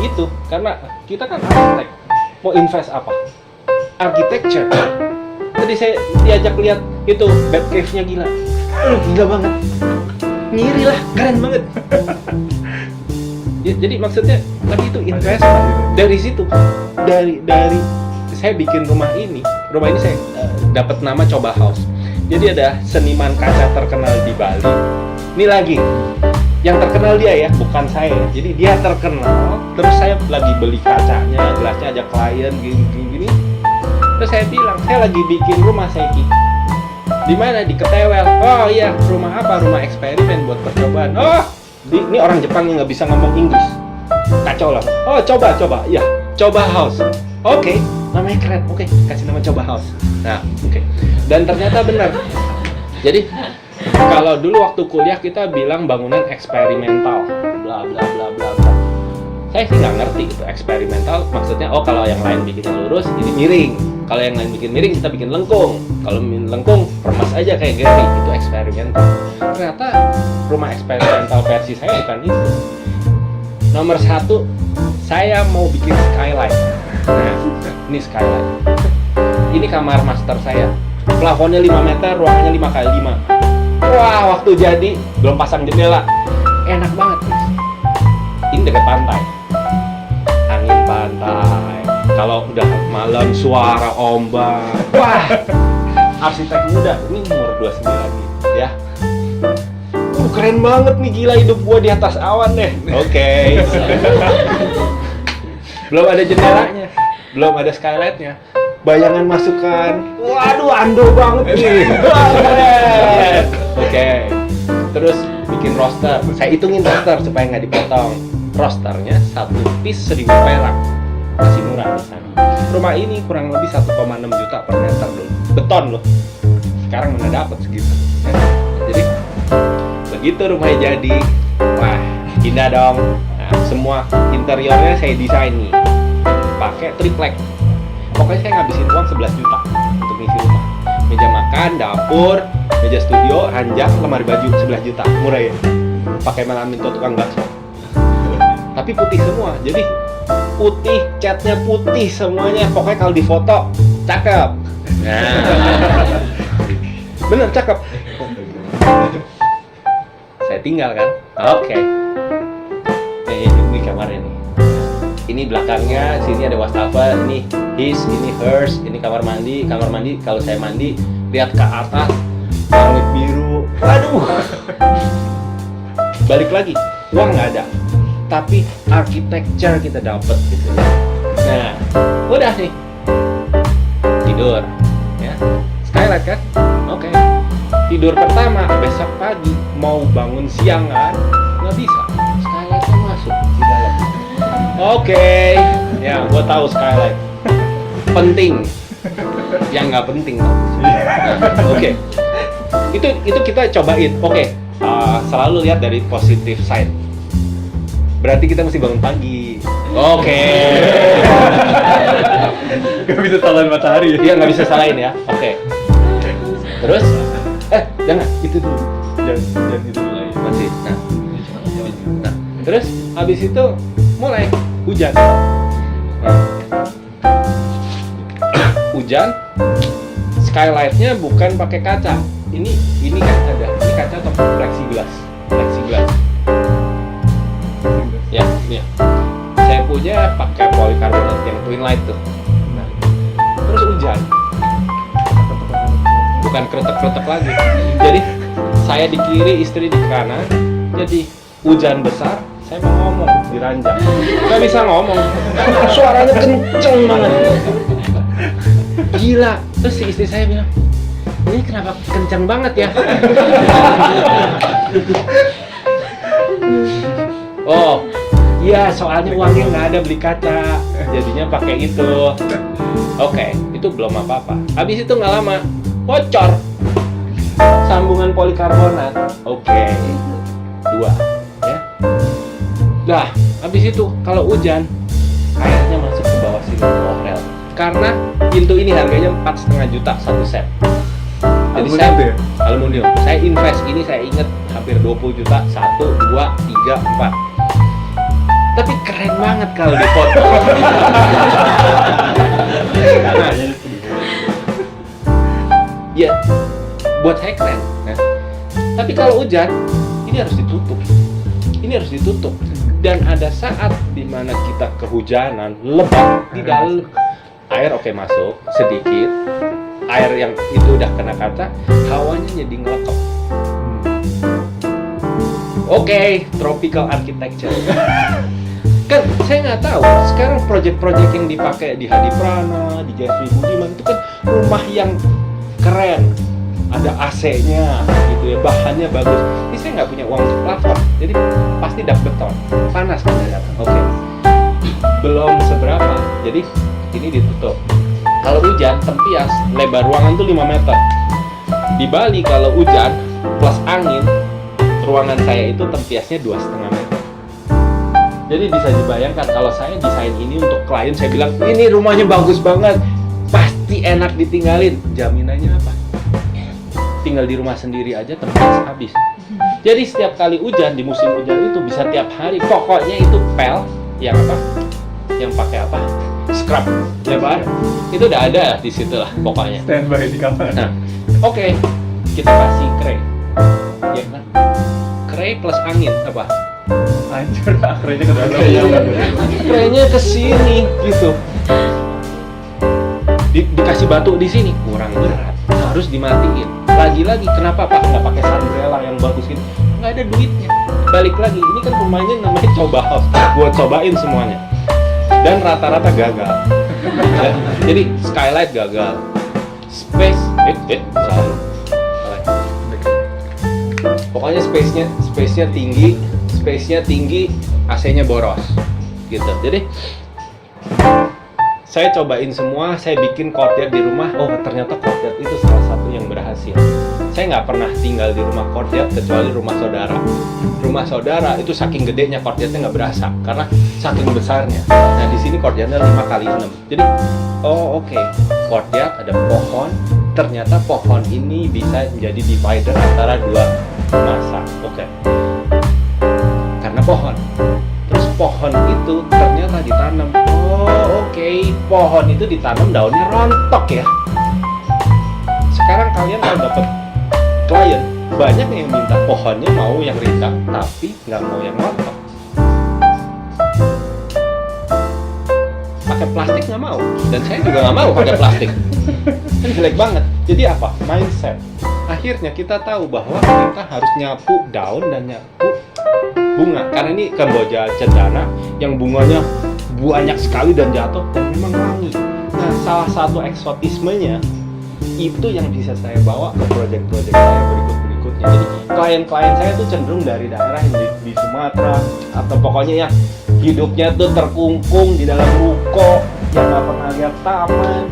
itu karena kita kan arsitek, mau invest apa? Architecture. Tadi saya diajak lihat itu Batcave-nya gila. Gila banget. Ngiri lah, keren banget. Ya, jadi maksudnya tapi itu investment dari situ. Dari saya bikin rumah ini saya dapat nama Coba House. Jadi ada seniman kaca terkenal di Bali. Ini lagi yang terkenal dia ya, bukan saya. Jadi dia terkenal, terus saya lagi beli kacanya, gelasnya, ajak klien gini. Terus saya bilang, saya lagi bikin rumah Seki. Di mana? Di Ketewel. Oh iya, rumah apa? Rumah eksperimen buat percobaan. Oh, ini orang Jepang yang nggak bisa ngomong Inggris. Kacau lah. Oh, coba. Iya, Coba House. Oke, namanya keren. Oke, kasih nama Coba House. Nah, oke. Dan ternyata benar. Jadi kalau dulu waktu kuliah kita bilang bangunan eksperimental, bla bla bla bla bla. Saya sih nggak ngerti itu eksperimental. Maksudnya, oh kalau yang lain bikinnya lurus, ini miring. Kalau yang lain bikin miring, kita bikin lengkung. Kalau lengkung, permas aja kayak Gary. Itu eksperimental. Ternyata rumah eksperimental versi saya bukan itu. Nomor 1, saya mau bikin skylight. Nah, ini skylight. Ini kamar master saya. Plafonnya 5 meter, ruangannya 5x5. Wah, waktu jadi belum pasang jendela, enak banget. Ini dekat pantai, angin pantai. Kalau udah malam suara ombak. Wah, arsitek muda, ini umur 29 nih, ya. Keren banget nih, gila hidup gua di atas awan deh. Oke. Belum ada jendelanya, belum ada skylightnya. Bayangan masukan, waduh andol banget nih. Oke. Terus bikin roster, saya hitungin roster supaya nggak dipotong. Rosternya 1 piece 1.000 perak, masih murah di sana. Rumah ini kurang lebih 1,6 juta per meter loh, beton loh. Sekarang mana dapat segitu? Ya. Jadi begitu rumahnya jadi, wah indah dong. Nah, semua interiornya saya desain nih, pakai triplek. Pokoknya saya ngabisin uang 11 juta untuk ngisi rumah. Meja makan, dapur, meja studio, ranjang, lemari baju 11 juta. Murah ya? Pakai melaminto tukang bakso. Tapi putih semua. Jadi putih, catnya putih semuanya. Pokoknya kalau difoto, cakep. Nah. Bener, cakep. Saya tinggal kan? Oke. Ini kamarnya nih. Ini belakangnya, sini ada wastafel, ini his, ini hers, ini kamar mandi. Kamar mandi kalau saya mandi lihat ke atas, langit biru. Aduh. Balik lagi, uang nggak ada, tapi architecture kita dapat gitu ya. Nah, udah nih tidur, ya. Skylight kan? Oke. Tidur pertama, besok pagi mau bangun siang kan? Nggak bisa. Skylightnya masuk di dalam. Oke, ya gue tahu skylight penting, yang nggak penting. Oke, itu kita cobain. Oke, selalu lihat dari positive side. Berarti kita mesti bangun pagi. Oke. Gak bisa salahin matahari ya? Iya nggak bisa salahin ya. Oke. Terus, jangan itu dulu. Jangan gitu mulai. Masih. Nah, terus habis itu mulai hujan. Hujan, skylightnya bukan pakai kaca. Ini kan ada. Ini kaca atau plexiglass? Plexiglass. Ya, ini ya. Saya punya pakai polikarbonat yang twin light tuh. Nah, terus hujan. Bukan kretek-kretek lagi. Jadi saya di kiri, istri di kanan. Jadi hujan besar, saya mau ngomong di ranjang, nggak bisa ngomong, suaranya kenceng banget, gila. Terus si istri saya bilang, ini kenapa kenceng banget ya? Oh, iya soalnya uangnya nggak ada beli kaca, jadinya pakai itu. Oke, itu belum apa-apa. Habis itu nggak lama, bocor sambungan polikarbonat. Oke, 2. Nah, habis itu kalau hujan airnya masuk ke bawah sini rel. Karena pintu ini harganya 4,5 juta satu set. Jadi Aluminium saya ya? aluminium. Saya invest ini, saya inget hampir 20 juta 1, 2, 3, 4. Tapi keren banget kalau dipoto. Ya, buat saya keren. Nah, tapi kalau hujan ini harus ditutup. Ini harus ditutup. Dan ada saat dimana kita kehujanan, lebat di dalam, air oke masuk sedikit, air yang itu udah kena kaca, hawanya jadi ngelekep. Oke, tropical architecture. Kan saya nggak tahu sekarang proyek-proyek yang dipakai di Hadi Prana, di Jeffrey Budiman itu kan rumah yang keren, ada AC-nya gitu ya, bahannya bagus. Ini saya nggak punya uang untuk plafon, jadi pasti dak beton, panas kan datang. Oke, belum seberapa, jadi ini ditutup. Kalau hujan, tempias, lebar ruangan tuh 5 meter. Di Bali kalau hujan plus angin, ruangan saya itu tempiasnya 2,5 meter. Jadi bisa dibayangkan kalau saya desain ini untuk klien, saya bilang ini rumahnya bagus banget, pasti enak ditinggalin. Jaminannya apa? Tinggal di rumah sendiri aja tempat habis. Jadi setiap kali hujan di musim hujan itu bisa tiap hari. Pokoknya itu pel yang apa? Yang pakai apa? Scrub, ya Pak? Itu udah ada di situ lah pokoknya. Standby di kamar. Nah, oke, kita kasih kray, ya kan? Kray plus angin apa? Hancur akhirnya ke dalam. Kraynya ke sini gitu. Dikasih batu di sini kurang berat, harus dimatiin. Lagi-lagi kenapa Pak nggak pakai sunbrella yang bagus gitu? Nggak ada duitnya. Balik lagi, ini kan rumahnya namanya coba house, buat cobain semuanya. Dan rata-rata gagal. Jadi skylight gagal, space, salah. Pokoknya space-nya tinggi, AC-nya boros, gitu. Jadi saya cobain semua, saya bikin courtyard di rumah. Oh ternyata courtyard itu salah satu yang berhasil. Saya nggak pernah tinggal di rumah courtyard kecuali rumah saudara. Rumah saudara itu saking gedenya courtyardnya nggak berasa karena saking besarnya. Nah di sini courtyardnya 5x6. Jadi oke. Courtyard ada pohon. Ternyata pohon ini bisa menjadi divider antara dua masa. Oke. Karena pohon. Terus pohon itu ternyata ditanam. Oke. Pohon itu ditanam daunnya rontok ya. Sekarang kalian kalau dapat klien, banyak yang minta pohonnya mau yang rindang tapi nggak mau yang rontok. Pakai plastik nggak mau, dan saya juga nggak mau pakai plastik. Kan jelek banget. Jadi apa? Mindset. Akhirnya kita tahu bahwa kita harus nyapu daun dan nyapu bunga. Karena ini Kamboja cendana yang bunganya banyak sekali dan jatuh dan memang wangi. Nah, salah satu eksotismenya itu yang bisa saya bawa ke proyek-proyek saya berikutnya. Jadi klien-klien saya tuh cenderung dari daerah yang di Sumatera atau pokoknya yang hidupnya tuh terkungkung di dalam ruko, yang nggak pernah lihat taman,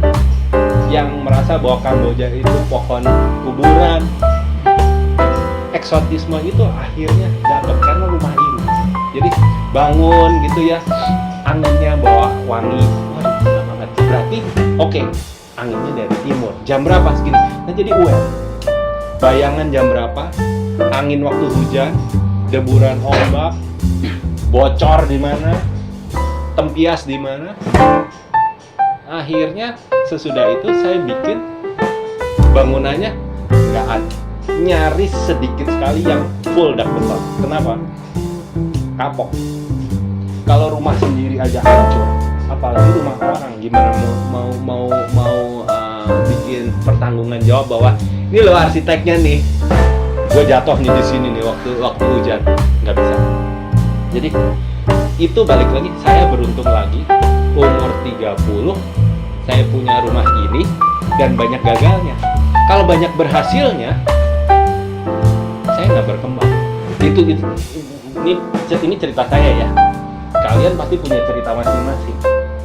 yang merasa bahwa Kamboja itu pohon kuburan. Eksotisme itu akhirnya dapat karena rumah ini. Jadi bangun gitu ya, anginnya bawa wangi, waduh enak banget. Berarti oke, anginnya dari timur. Jam berapa segini? Nah jadi aware. Bayangan jam berapa? Angin waktu hujan, deburan ombak, bocor di mana, tempias di mana. Akhirnya sesudah itu saya bikin bangunannya nggak ada, nyaris sedikit sekali yang full dak beton. Kenapa? Kapok. Kalau rumah sendiri aja hancur, apalagi rumah orang. Gimana mau bikin pertanggungan jawab bahwa ini loh arsiteknya nih, gue jatuh nih di sini nih waktu hujan, nggak bisa. Jadi itu balik lagi, saya beruntung lagi umur 30 saya punya rumah ini dan banyak gagalnya. Kalau banyak berhasilnya, saya nggak berkembang. Ini cerita saya ya. Kalian pasti punya cerita masing-masing.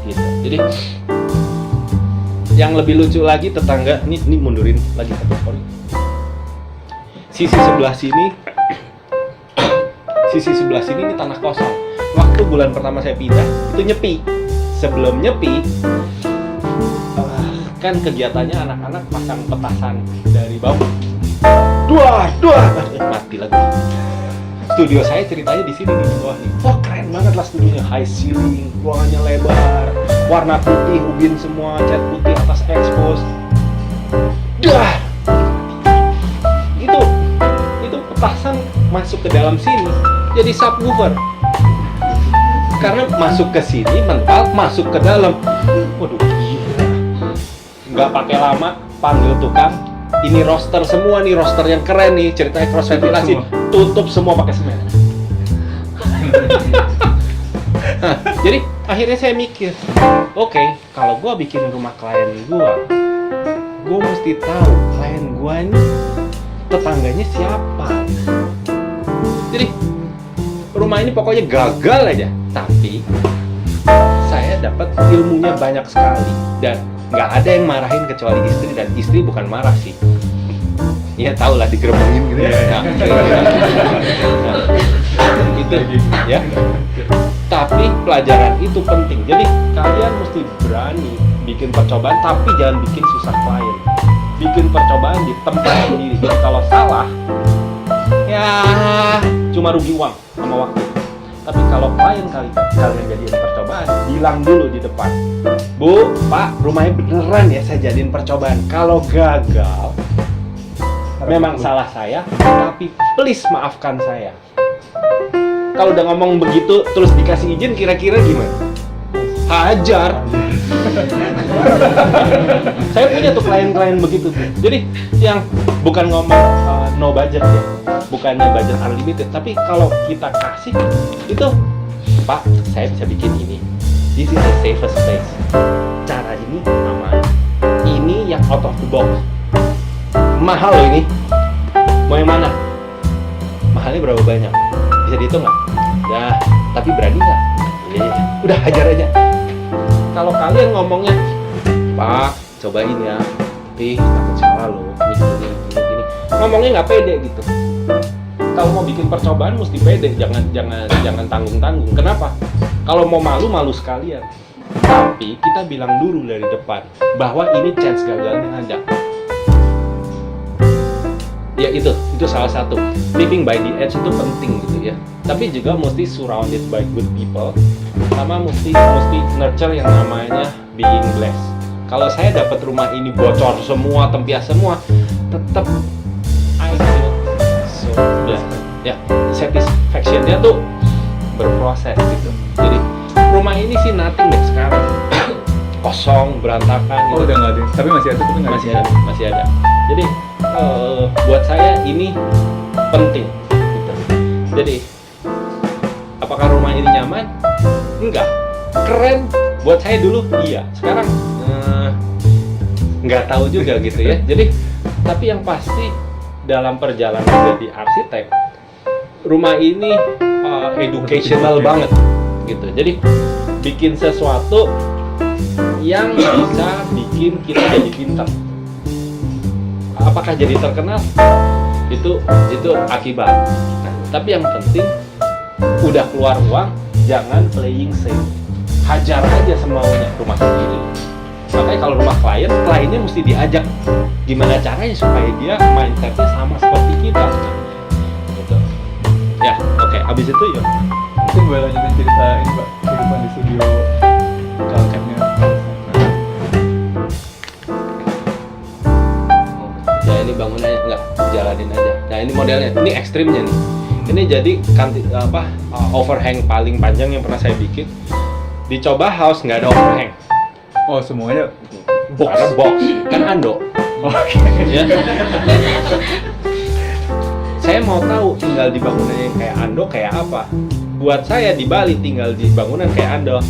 Gitu. Jadi yang lebih lucu lagi tetangga, ini mundurin lagi satu sorry. Sisi sebelah sini ini tanah kosong. Waktu bulan pertama saya pindah itu nyepi. Sebelum nyepi kan kegiatannya anak-anak pasang petasan dari bambu. Duah, mati lagi. Studio saya ceritanya di sini di bawah nih. Wah keren banget lah studionya, high ceiling, ruangannya lebar, warna putih, ubin semua, cat putih atas expose. Dah, itu petasan masuk ke dalam sini, jadi subwoofer. Karena masuk ke sini mental, masuk ke dalam. Waduh, gila. Nggak pakai lama, panggil tukang, ini roster semua nih, roster yang keren nih, ceritanya cross ventilasi, tutup semua pakai semen. Nah, jadi akhirnya saya mikir, oke, kalau gua bikin rumah klien gua mesti tahu klien gua ini tetangganya siapa. Jadi rumah ini pokoknya gagal aja, tapi saya dapat ilmunya banyak sekali dan nggak ada yang marahin kecuali istri, dan istri bukan marah sih. Ya tau lah, digerebengin gitu ya. Nah, itu ya. Tapi pelajaran itu penting. Jadi kalian mesti berani bikin percobaan, tapi jangan bikin susah klien. Bikin percobaan di tempat sendiri. Jadi kalau salah, ya cuma rugi uang sama waktu. Tapi kalau klien kalian jadiin percobaan, bilang dulu di depan, Bu, Pak, rumahnya beneran ya saya jadiin percobaan. Kalau gagal, memang salah saya, tapi please maafkan saya. Kalau udah ngomong begitu terus dikasih izin, kira-kira gimana? Hajar. Saya punya tuh klien-klien begitu tuh. Jadi yang bukan ngomong no budget ya, bukannya budget unlimited, tapi kalau kita kasih itu, Pak, saya bisa bikin ini. This is the safest place. Cara ini aman. Ini yang out of the box. Mahal loh ini. Mau yang mana? Mahalnya berapa banyak? Bisa dihitung nggak? Ya, tapi berani nggak? Ya, udah hajar aja. Kalau kalian ngomongnya, Pak, cobain ya, tapi takut salah loh, gini. Ngomongnya nggak pede gitu. Kalau mau bikin percobaan mesti pede, jangan tanggung-tanggung. Kenapa? Kalau mau malu sekalian. Tapi kita bilang dulu dari depan bahwa ini chance gagalnya ada. Ya itu salah satu. Living by the edge itu penting gitu ya. Tapi juga mesti surrounded by good people, sama mesti nurture yang namanya being blessed. Kalau saya dapat rumah ini bocor semua, tempias semua, tetap I feel so blessed. Ya, satisfaction-nya tuh berproses gitu. Jadi rumah ini sih nothing deh sekarang. Kosong, berantakan gitu. Oh, udah nggak ada. Tapi masih ada, tapi nggak masih ada. Jadi buat saya ini penting gitu. Jadi apakah rumah ini nyaman? Enggak. Keren buat saya dulu iya. Sekarang nggak tahu juga gitu ya. Jadi tapi yang pasti dalam perjalanan jadi arsitek, rumah ini educational banget gitu. Jadi bikin sesuatu yang bisa bikin kita jadi pintar. Apakah jadi terkenal? Itu akibat. Nah, tapi yang penting udah keluar uang, jangan playing safe. Hajar aja semaunya rumah sendiri. Makanya kalau rumah kliennya mesti diajak gimana caranya supaya dia mindsetnya sama seperti kita. Gitu. Ya, oke. Abis itu ya. Mungkin boleh lanjutin cerita ini, Pak, kehidupan di studio Calcapnya. Ya ini bangunannya enggak, jalanin aja. Nah ini modelnya, ini ekstrimnya nih. Ini jadi overhang paling panjang yang pernah saya bikin. Dicoba house nggak ada overhang. Oh, semuanya Box kan Ando. Oke. Ya. Saya mau tahu tinggal di bangunan yang kayak Ando kayak apa. Buat saya di Bali tinggal di bangunan kayak Ando,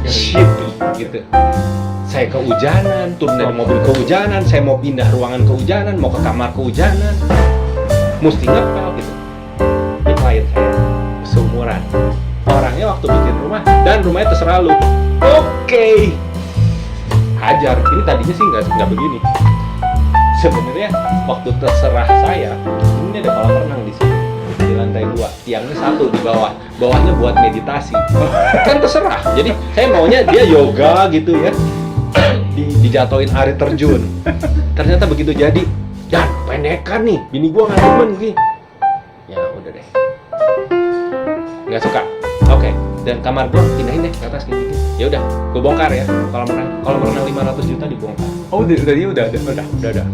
shit gitu. Saya kehujanan, turun dari mobil kehujanan, saya mau pindah ruangan kehujanan, mau ke kamar kehujanan, mesti ngepel gitu. Ini klien saya seumuran, orangnya waktu bikin rumah dan rumahnya terserah lu. Oke. Hajar. Ini tadinya sih nggak begini. Sebenarnya waktu terserah saya, ini ada kolam renang di sini di lantai 2, tiangnya 1 di bawah, bawahnya buat meditasi. Kan terserah. Jadi saya maunya dia yoga gitu ya, dijatuhin air terjun. Ternyata begitu jadi, dan pendekan nih, bini gua nggak demen gini. Ya udah deh, nggak suka. Oke. Dan kamar gua pindahin deh ke atas gini. Ya udah, gua bongkar ya. Kolam renang 500 juta dibongkar. Oh, tadi udah ada. Udah.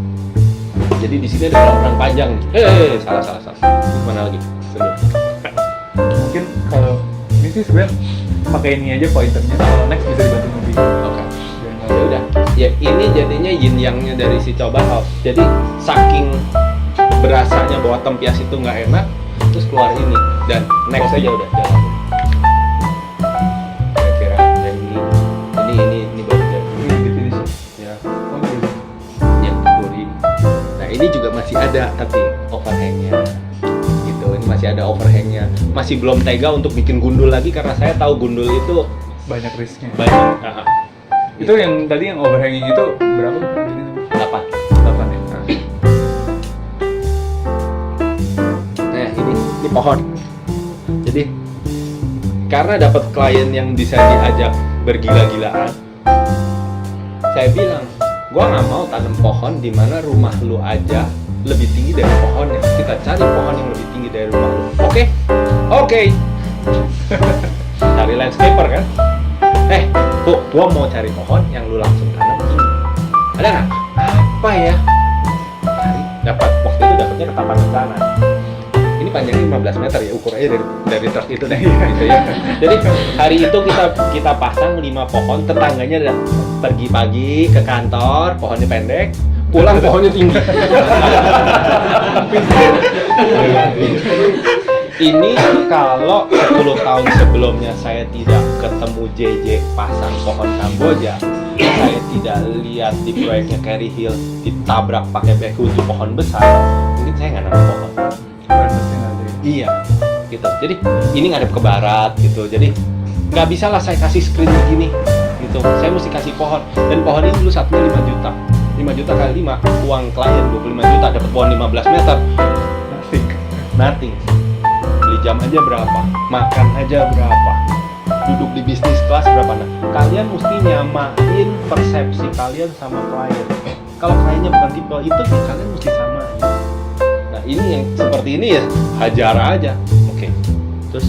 Jadi di sini ada kolam renang panjang. Salah. Mana lagi? Mungkin kalau ini sih sebenarnya pakai ini aja pointernya. Kalau next bisa dibantu lebih. Oke. Ya udah. ya ini jadinya yin yangnya dari si coba house. Jadi saking berasanya bahwa tempias itu nggak enak, terus keluar ini dan next aja udah jalan. Kira-kira yang ini baru jadi. Ini di finish. Ya, Oh gitu. yang duri. Nah ini juga masih ada tapi overhangnya. Gitu, ini masih ada overhangnya. Masih belum tega untuk bikin gundul lagi karena saya tahu gundul itu Banyak risknya. banyak. Itu yang tadi yang overhanging itu berapa? Jadi 8. 8 ya. Nah ini pohon. Jadi karena dapat klien yang bisa diajak bergila-gilaan, saya bilang, gua nggak mau tanam pohon di mana rumah lu aja lebih tinggi dari pohonnya. Kita cari pohon yang lebih tinggi dari rumah lu. Oke. Cari landscaper kan? Kok gua mau cari pohon yang lu langsung tanam tinggi. Ada nggak? Apa ya? Cari, dapat. Waktu itu dapatnya Ketapang Kencana. Ini panjangnya 15 meter ya, ukurannya dari truk itu deh, gitu ya. Jadi hari itu kita pasang 5 pohon, tetangganya pergi pagi ke kantor, pohonnya pendek, pulang pohonnya tinggi. Ini kalau 10 tahun sebelumnya saya tidak ketemu JJ pasang pohon Kamboja, saya tidak lihat di proyeknya Carry Hill ditabrak pakai backhoe di pohon besar, mungkin saya nggak nanam pohon. Awareness-nya nggak ada ya. Iya, gitu. Jadi ini ngadep ke barat gitu. Jadi nggak bisa lah saya kasih screen begini, gitu. Saya mesti kasih pohon. Dan pohon ini dulu satunya 5 juta. 5 juta kali 5, uang klien 25 juta, dapat pohon 15 meter. Nothing. Beli jam aja berapa? Makan aja berapa? Duduk di bisnis kelas berapa? Nah, kalian mesti nyamain persepsi kalian sama klien. Kalau kliennya bukan tipe itu, ya kalian mesti samain. Nah, ini yang seperti ini ya hajar aja. Oke. Terus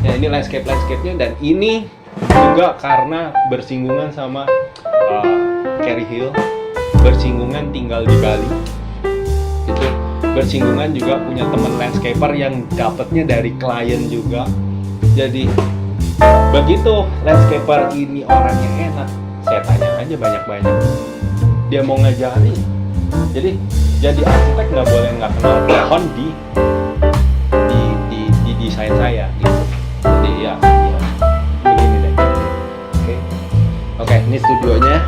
ya ini landscape-nya dan ini juga karena bersinggungan sama Carry Hill, bersinggungan tinggal di Bali. Itu bersinggungan juga punya teman landscaper yang dapatnya dari klien juga. Jadi begitu landscaper ini orangnya enak, saya tanya aja banyak-banyak. Dia mau ngajarin. Jadi arsitek nggak boleh nggak kenal pohon di desain saya gitu. Jadi ya begini deh. Oke, ini studionya.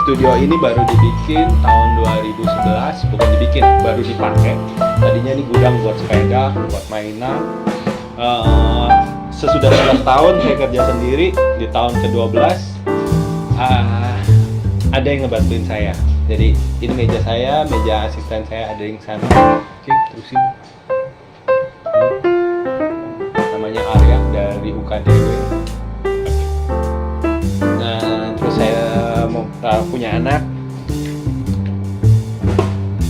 Studio ini baru dibikin tahun 2011, bukan dibikin, baru dipakai. Tadinya ini gudang buat sepeda, buat mainan. Sesudah 11 tahun saya kerja sendiri, di tahun ke-12 ada yang ngebantuin saya. Jadi ini meja saya, meja asisten saya ada yang sana. Oke, terusin. Namanya Arya dari UKDW. Nah, terus saya mau punya anak.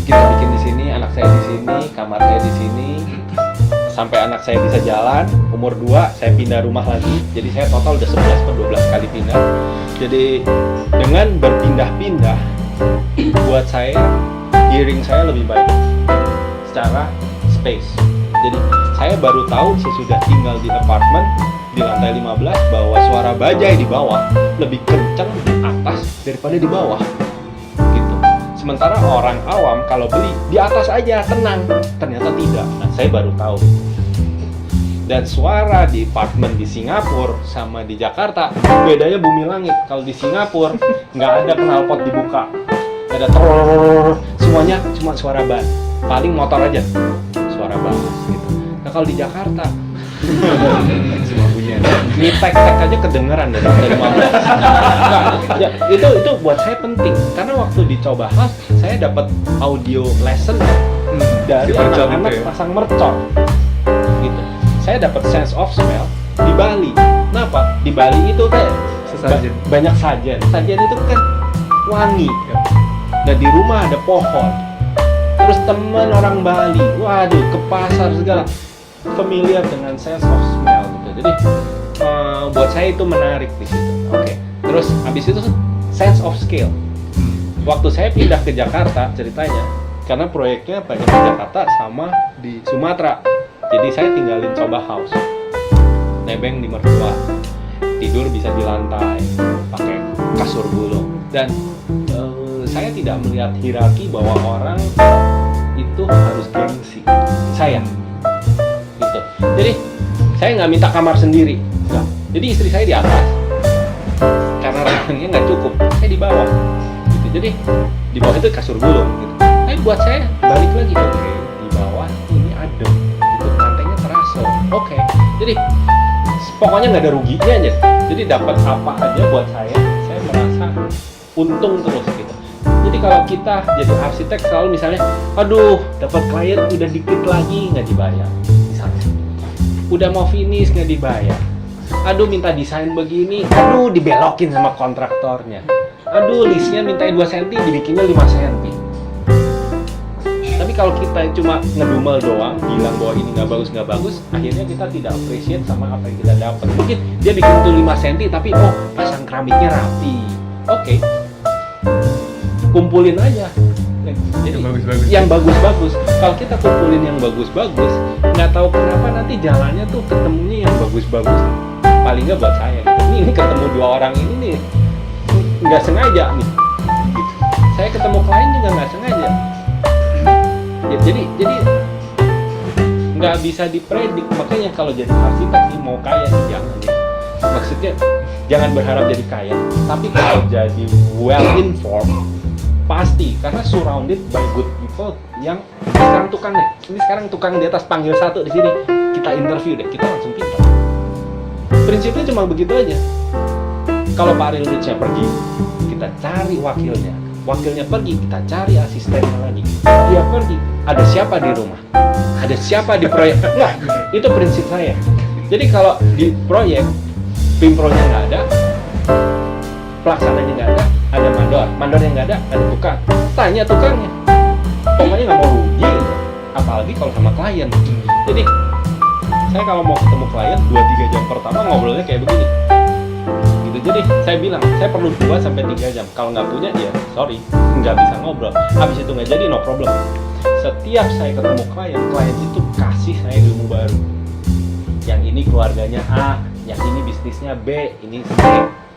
Kita bikin di sini, anak saya di sini, kamar saya di sini. Sampai anak saya bisa jalan, umur 2 saya pindah rumah lagi. Jadi saya total udah 11 atau 12 kali pindah. Jadi dengan berpindah-pindah buat saya, hearing saya lebih baik secara space. Jadi saya baru tahu sesudah tinggal di apartemen di lantai 15 bahwa suara bajai di bawah lebih kencang di atas daripada di bawah gitu. Sementara orang awam kalau beli di atas aja tenang, ternyata tidak. Nah, saya baru tahu. Dan suara di apartemen di Singapura sama di Jakarta bedanya bumi langit. Kalau di Singapura nggak ada knalpot dibuka, nggak ada semuanya cuma suara ban. Paling motor aja suara bass gitu. Nah kalau di Jakarta semua bunyi. Ini tek-tek aja kedengeran dari 15. Nah, ya, itu buat saya penting karena waktu dicoba saya dapat audio lesson dari mercon anak-anak itu ya? pasang mercon gitu. Saya dapat sense of smell di Bali. Kenapa? Di Bali itu kayak Sesajen. banyak sajen. Sajen itu kan wangi. Nah di rumah ada pohon. Terus teman orang Bali, waduh ke pasar segala, familiar dengan sense of smell gitu. Jadi buat saya itu menarik di situ. Oke. Terus habis itu sense of scale. Waktu saya pindah ke Jakarta ceritanya, karena proyeknya banyak di Jakarta sama di Sumatera. Jadi saya tinggalin coba house, nebeng di mertua, tidur bisa di lantai, pakai kasur gulung. Dan saya tidak melihat hierarki bahwa orang itu harus gengsi. Saya gitu. Jadi saya nggak minta kamar sendiri. Nggak. Jadi istri saya di atas karena ranjangnya nggak cukup. Saya di bawah. Gitu. Jadi di bawah itu kasur gulung. Gitu. Tapi buat saya balik lagi, oke, di bawah ini adem. Gitu. Lantainya terasa. Oke. Jadi pokoknya nggak ada ruginya aja. Jadi dapat apa aja buat saya merasa untung terus gitu. Jadi kalau kita jadi arsitek selalu misalnya, aduh dapat klien udah dikit lagi nggak dibayar, misalnya, udah mau finish nggak dibayar, aduh minta desain begini, aduh dibelokin sama kontraktornya, aduh listnya minta 2 cm dibikinnya 5 cm. Tapi kalau kita cuma ngedumel doang, bilang bahwa ini nggak bagus, akhirnya kita tidak appreciate sama apa yang kita dapat. Mungkin dia bikin itu 5 cm, tapi oh pasang keramiknya rapi. Oke. Kumpulin aja. Jadi yang bagus-bagus. Kalau kita kumpulin yang bagus-bagus, nggak tahu kenapa nanti jalannya tuh ketemunya yang bagus-bagus. Paling nggak buat saya. Gitu. Ini ketemu 2 orang ini nih, nggak sengaja nih. Gitu. Saya ketemu klien juga nggak sengaja. Ya, jadi nggak bisa dipredik. Makanya kalau jadi arsitek sih mau kaya sih jangan ya. Maksudnya jangan berharap jadi kaya, tapi kalau jadi well informed pasti, karena surrounded by good people yang sekarang tukang deh. Ini sekarang tukang di atas panggil satu di sini, kita interview deh, kita langsung pintar. Prinsipnya cuma begitu aja. Kalau Pak Ariel Richnya pergi, kita cari wakilnya. Wakilnya pergi, kita cari asistennya lagi. Dia pergi, ada siapa di rumah? Ada siapa di proyek? Nah, itu prinsip saya. Jadi kalau di proyek Pimpronya nggak ada, pelaksananya nggak ada mandornya nggak ada tukang. Tanya tukangnya, pokoknya nggak mau rugi, apalagi kalau sama klien. Jadi saya kalau mau ketemu klien 2-3 jam pertama ngobrolnya kayak begini. Gitu. Jadi saya bilang saya perlu 2-3 jam. Kalau nggak punya ya sorry, nggak bisa ngobrol. Habis itu nggak jadi, no problem. Setiap saya ketemu klien itu kasih saya ilmu baru. Yang ini keluarganya A, yang ini bisnisnya B, ini C.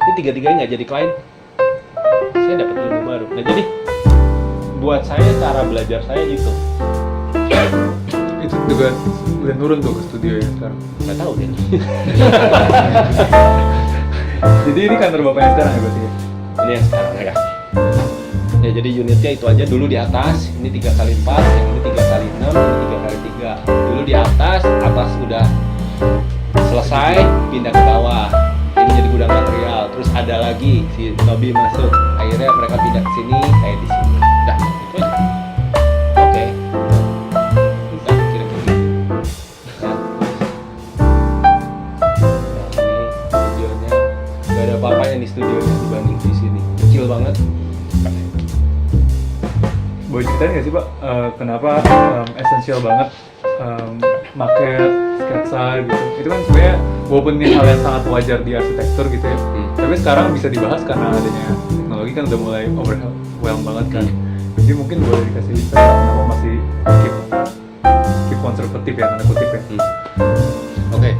Ini 3-tiganya nggak jadi klien, saya dapat ilmu baru. Nah jadi buat saya cara belajar saya itu juga udah nurun tuh ke studio ya sekarang. Nggak tahu deh. Jadi ini kantor bapaknya sekarang ya berarti ya? Ini yang sekarang ya. Ya jadi unitnya itu aja dulu di atas. Ini 3x4, yang ini 3x6, ini 3x3. Dulu di atas udah selesai, pindah ke bawah. Ini jadi gudang material. Terus ada lagi si Tobi masuk. Akhirnya mereka pindah ke sini, saya di sini. Dah, itu aja. Oke. Udah, kira-kira gitu. Ya. Nah, ini studionya. Gak ada apa-apanya nih studionya dibanding di sini. Kecil banget. Boleh ceritain nggak sih Pak, kenapa esensial banget market, sketsa gitu? Itu kan sebenarnya walaupun ini hal yang sangat wajar di arsitektur gitu ya, tapi sekarang bisa dibahas karena adanya teknologi kan udah mulai overwhelm banget kan. Jadi mungkin boleh dikasih insight kenapa masih keep konservatif ya, tanda kutip ya. Oke.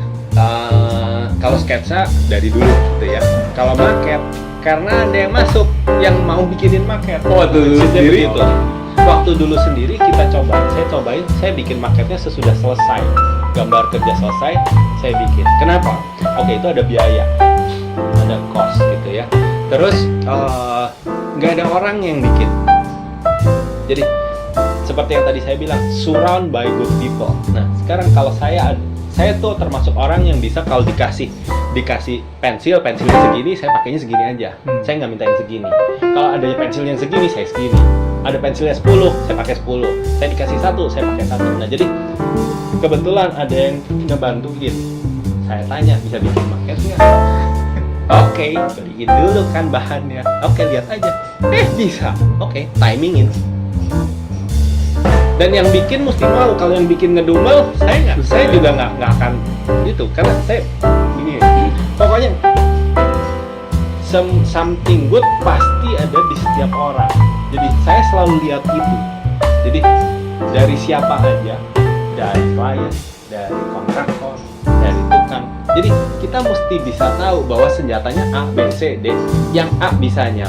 Kalau sketsa dari dulu gitu ya. Kalau market karena ada yang masuk yang mau bikinin market. Oh, dulu sendiri itu. Waktu dulu sendiri kita saya bikin marketnya sesudah selesai. Gambar kerja selesai, saya bikin. Kenapa? Oke, itu ada biaya. Ada cost gitu ya. Terus nggak ada orang yang bikin. Jadi seperti yang tadi saya bilang, surround by good people. Nah, sekarang kalau saya tuh termasuk orang yang bisa kalau dikasih pensilnya segini, saya pakainya segini aja. Saya nggak minta yang segini. Kalau ada pensil yang segini, saya segini. Ada pensilnya 10, saya pakai 10. Saya dikasih 1, saya pakai 1. Nah, jadi kebetulan ada yang ngebantuin. Saya tanya, bisa bikin market nggak? Oke, beliin dulu kan bahannya. Oke, lihat aja. Bisa. Oke, timingin. Dan yang bikin mesti mau. Kalau yang bikin ngedumel, saya juga nggak akan gitu. Karena saya gini, pokoknya something good pasti ada di setiap orang. Jadi saya selalu lihat itu. Jadi dari siapa aja, dari klien, dari kontraktor, dari tukang. Jadi kita mesti bisa tahu bahwa senjatanya A, B, C, D. Yang A bisanya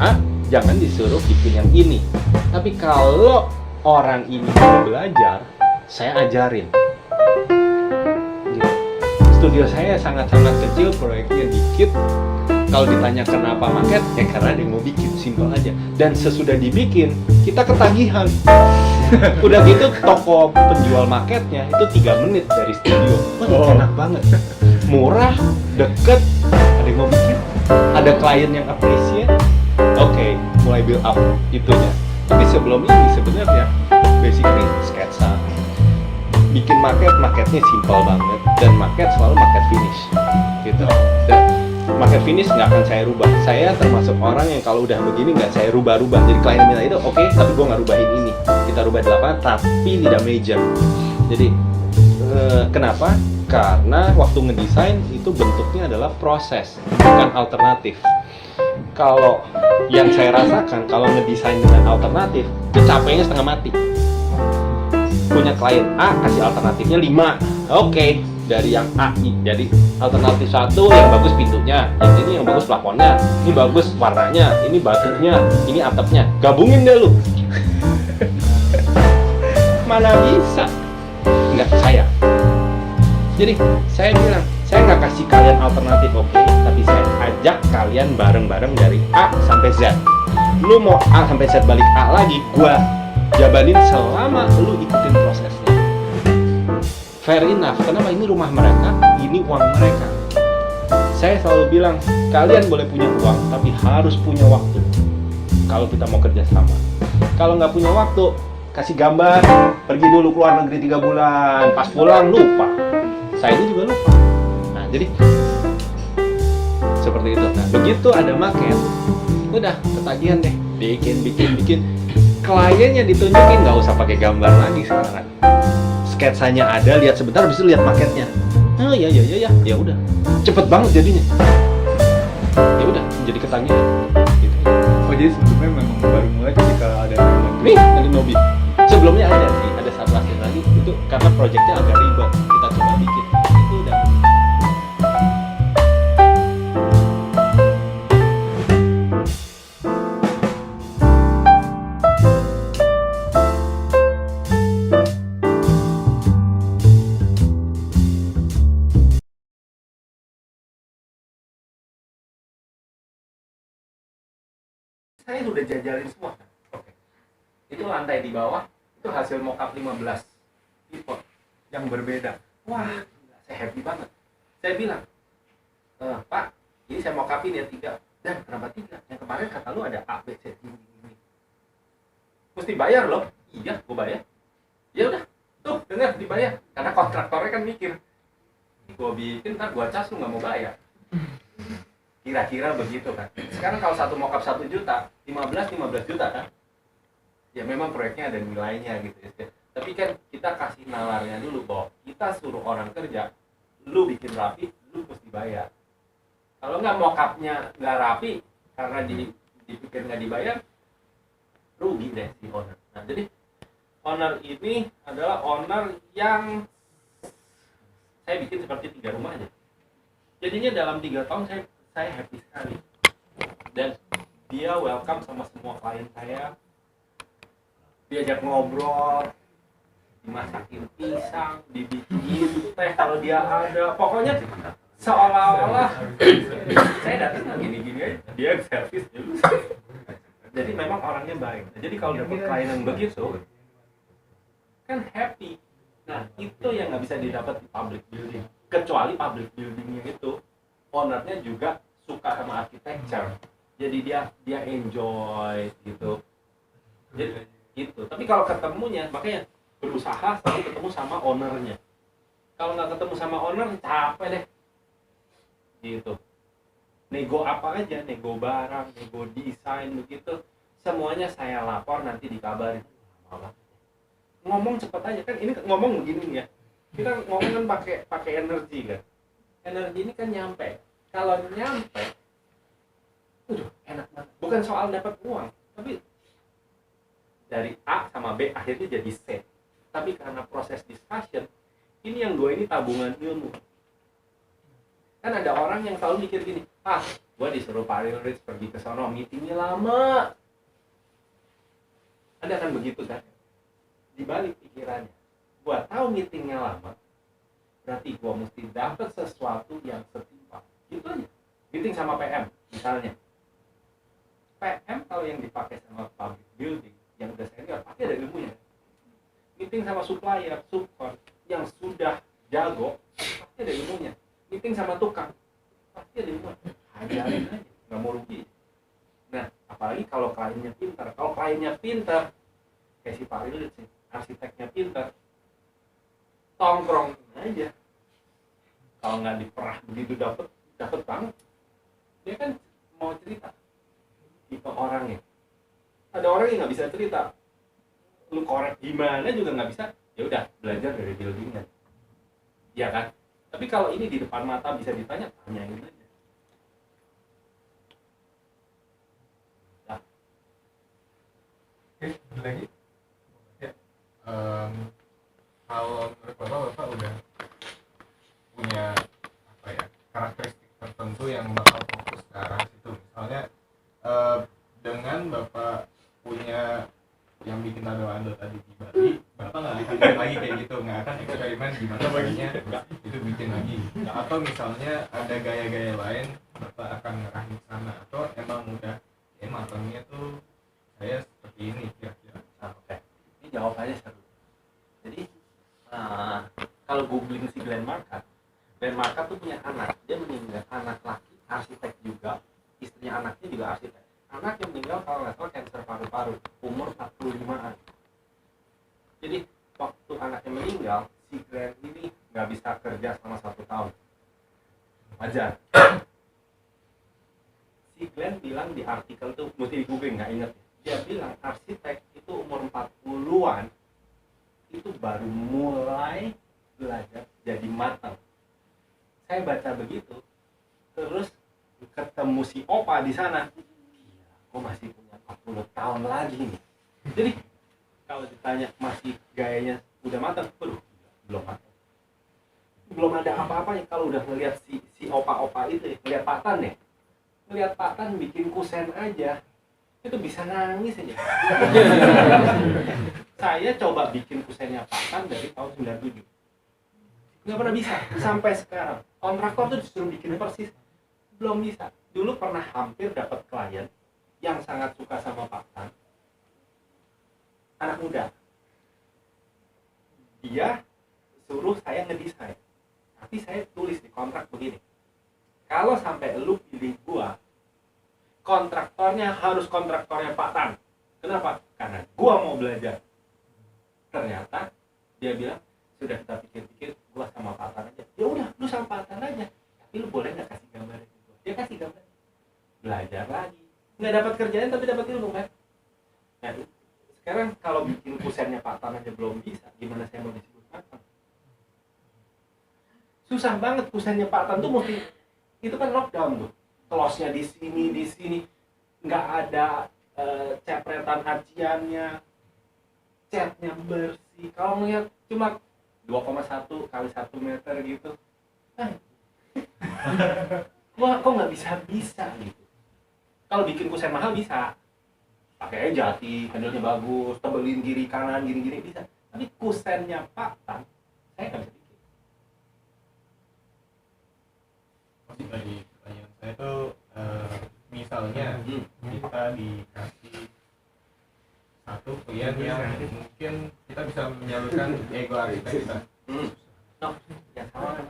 A, jangan disuruh bikin yang ini. Tapi kalau orang ini mau belajar, saya ajarin. Gitu. Studio saya sangat-sangat kecil, proyeknya dikit. Kalau ditanya kenapa market, ya karena dia mau bikin, simpel aja. Dan sesudah dibikin, kita ketagihan. Udah gitu toko penjual marketnya itu 3 menit dari studio. Wah, enak banget. Murah, deket, ada yang mau bikin, ada klien yang appreciate. Oke, mulai build up itunya. Tapi sebelum ini sebenarnya basically sketsa. Bikin marketnya simple banget, dan market selalu market finish gitu. Dan market finish nggak akan saya rubah. Saya termasuk orang yang kalau udah begini nggak saya rubah-rubah. Jadi klien minta itu oke, tapi gue nggak rubahin ini. Kita rubah di lapangan, tapi tidak major. Jadi kenapa? Karena waktu ngedesain itu bentuknya adalah proses, bukan alternatif. Kalau yang saya rasakan kalau ngedesain dengan alternatif, itu capeknya setengah mati. Punya klien A, kasih alternatifnya 5. Oke, dari yang A, jadi alternatif 1 yang bagus pintunya, yang ini yang bagus plafonnya, ini bagus warnanya, ini batunya, ini atapnya. Gabungin deh lu. Mana bisa? Enggak, saya. Jadi, saya bilang, saya nggak kasih kalian alternatif oke, tapi saya ajak kalian bareng-bareng dari A sampai Z. Lu mau A sampai Z balik A lagi, gua jabanin selama lu ikutin prosesnya. Fair enough, kenapa? Ini rumah mereka, ini uang mereka. Saya selalu bilang, kalian boleh punya uang, tapi harus punya waktu. Kalau kita mau kerja sama. Kalau nggak punya waktu, kasih gambar, pergi dulu keluar negeri 3 bulan, pas pulang lupa. Saya ini juga lupa. Nah, jadi seperti itu. Nah, begitu ada market, udah ketagihan deh, bikin. Kliennya ditunjukin, nggak usah pakai gambar lagi sekarang. Sketsanya ada, lihat sebentar, habis itu lihat marketnya. Oh ya, ya udah, cepet banget jadinya. Ya udah, jadi ketagihan. Gitu. Oh jadi sebelumnya memang baru mulai ketika ada Nih, dari Nobi. Sebelumnya ada sih, ada satu hasil lagi. Itu karena proyeknya agak ribet, kita coba bikin. Itu udah. Saya sudah jajalin semua. Oke. Itu lantai di bawah, itu hasil mockup 15 tipe yang berbeda. Wah, saya happy banget. Saya bilang, Pak, ini saya mockupin ya 3. Dan kenapa 3? Yang kemarin kata lu ada A, B, C, ini. Mesti bayar loh. Iya, gue bayar. Ya udah, tuh dengar dibayar. Karena kontraktornya kan mikir, gue bikin ntar gue cas lu nggak mau bayar. Kira-kira begitu kan. Sekarang kalau satu mockup 1 juta, 15 juta kan. Ya memang proyeknya ada nilainya gitu ya. Tapi kan kita kasih nalarnya dulu bahwa kita suruh orang kerja, lu bikin rapi, lu mesti bayar. Kalau nggak mockupnya nggak rapi karena dipikir nggak dibayar, rugi deh si owner. Nah jadi owner ini adalah owner yang saya bikin seperti 3 rumah aja. Jadinya dalam 3 tahun saya happy sekali. Dan dia welcome sama semua klien saya. Diajak ngobrol, dimasakin pisang, dibikin teh kalau dia ada. Pokoknya seolah-olah saya datang gini-gini aja, dia servis dulu. Jadi memang orangnya baik. Jadi kalau dapat klien yang begitu, kan happy. Nah itu yang nggak bisa didapat di public building. Kecuali public buildingnya itu ownernya juga suka sama architecture. Jadi dia enjoy gitu. Jadi gitu. Tapi kalau ketemunya, makanya berusaha selalu ketemu sama ownernya. Kalau nggak ketemu sama owner, capek deh. Gitu. Nego apa aja, nego barang, nego desain begitu, semuanya saya lapor nanti dikabarin. Ngomong cepet aja kan, ini ngomong begini ya. Kita ngomong kan pakai energi kan. Energi ini kan nyampe. Kalau nyampe, enak banget. Bukan soal dapat uang, tapi dari A sama B akhirnya jadi C. Tapi karena proses discussion, ini yang 2 ini tabungan ilmu. Kan ada orang yang selalu mikir gini, Gue disuruh Pak Rilrich pergi ke sono, meetingnya lama. Anda akan begitu kan? Di balik pikirannya, gue tahu meetingnya lama, berarti gue mesti dapat sesuatu yang setimpal. Gitu aja. Meeting sama PM, misalnya. PM kalau yang dipakai sama public building, yang udah senior, pasti ada ilmunya. Meeting sama supplier, subkon, yang sudah jago, pasti ada ilmunya. Meeting sama tukang, pasti ada ilmunya. Ajarin aja, nggak mau rugi. Nah, apalagi kalau kliennya pintar. Kalau kliennya pintar, kayak si Pak Rilrich sih, arsiteknya pintar, tongkrong aja. Kalau nggak diperah begitu dapet banget. Dia kan mau cerita. Tipe orangnya. Ada orang yang nggak bisa cerita. Lu korek gimana juga nggak bisa. Ya udah, belajar dari buildingnya. Iya kan? Tapi kalau ini di depan mata bisa ditanya, tanyain aja. Nah. Oke, ada lagi? Ya. Kalau menurut Bapak udah punya apa ya, karakteristik tertentu yang bakal fokus ke arah situ. Misalnya dengan Bapak punya yang bikin ado-ado tadi di Bali, Bapak nggak bikin lagi kayak gitu, nggak akan eksperimen gimana caranya itu bikin lagi. Atau misalnya ada gaya-gaya lain, Bapak akan ngarahin ke sana, atau emang udah matangnya tuh saya seperti ini kira-kira. Oke. Ini jawabannya seru. Jadi kalau googling si Glenn Markat tuh punya anak. Dia meninggal, anak laki, arsitek juga, istrinya anaknya juga arsitek. Anak yang meninggal kalau nggak salah kanker paru-paru, umur 45-an. Jadi waktu anaknya meninggal, si Glenn ini nggak bisa kerja selama 1 tahun. Wajar. Si Glenn bilang di artikel tuh, mesti di googling, nggak inget. Dia bilang arsitek itu umur 40-an itu baru mulai belajar jadi matang. Saya baca begitu, terus ketemu si Opa di sana. Gue masih punya 40 tahun lagi nih. Jadi kalau ditanya masih gayanya udah matang, belum matang. Belum ada apa-apanya. Kalau udah ngelihat si Opa-opa itu, ngelihat Patan ya, ngelihat Patan bikin kusen aja, itu bisa nangis aja. Saya coba bikin kusennya Patan dari tahun 97. Nggak pernah bisa, sampai sekarang. Kontraktor tuh disuruh bikin persis, belum bisa. Dulu pernah hampir dapat klien yang sangat suka sama Patan, anak muda. Dia suruh saya ngedesain, tapi saya tulis di kontrak begini, kalau sampai lu pilih gua, kontraktornya harus kontraktornya Patan. Kenapa? Karena gua mau belajar. Ternyata dia bilang, sudah kita pikir-pikir, gua sama Patan aja. Ya udah, lu sama Patan aja, tapi lu boleh nggak kasih gambar itu? Dia kasih gambar, belajar lagi. Nggak dapat kerjaan tapi dapat ilmu kan. Nah, sekarang kalau bikin kusennya Patan aja belum bisa, gimana saya mau disebut Patan? Susah banget kusennya Patan tuh mesti, itu kan lockdown tuh, close-nya di sini, nggak ada cepretan hajiannya, catnya bersih. Kalau melihat cuma 2,1 kali 1 meter gitu, kok nggak bisa gitu. Kalau bikin kusen mahal bisa, pakai jati, handle-nya bagus, tebelin kiri kanan gini bisa. Tapi kusennya Patan, saya nggak bisa bikin. Masih lagi pertanyaan saya tuh misalnya kita dikasih satu klien yang mungkin kita bisa menyalurkan ego arsitek kita. Ya sama.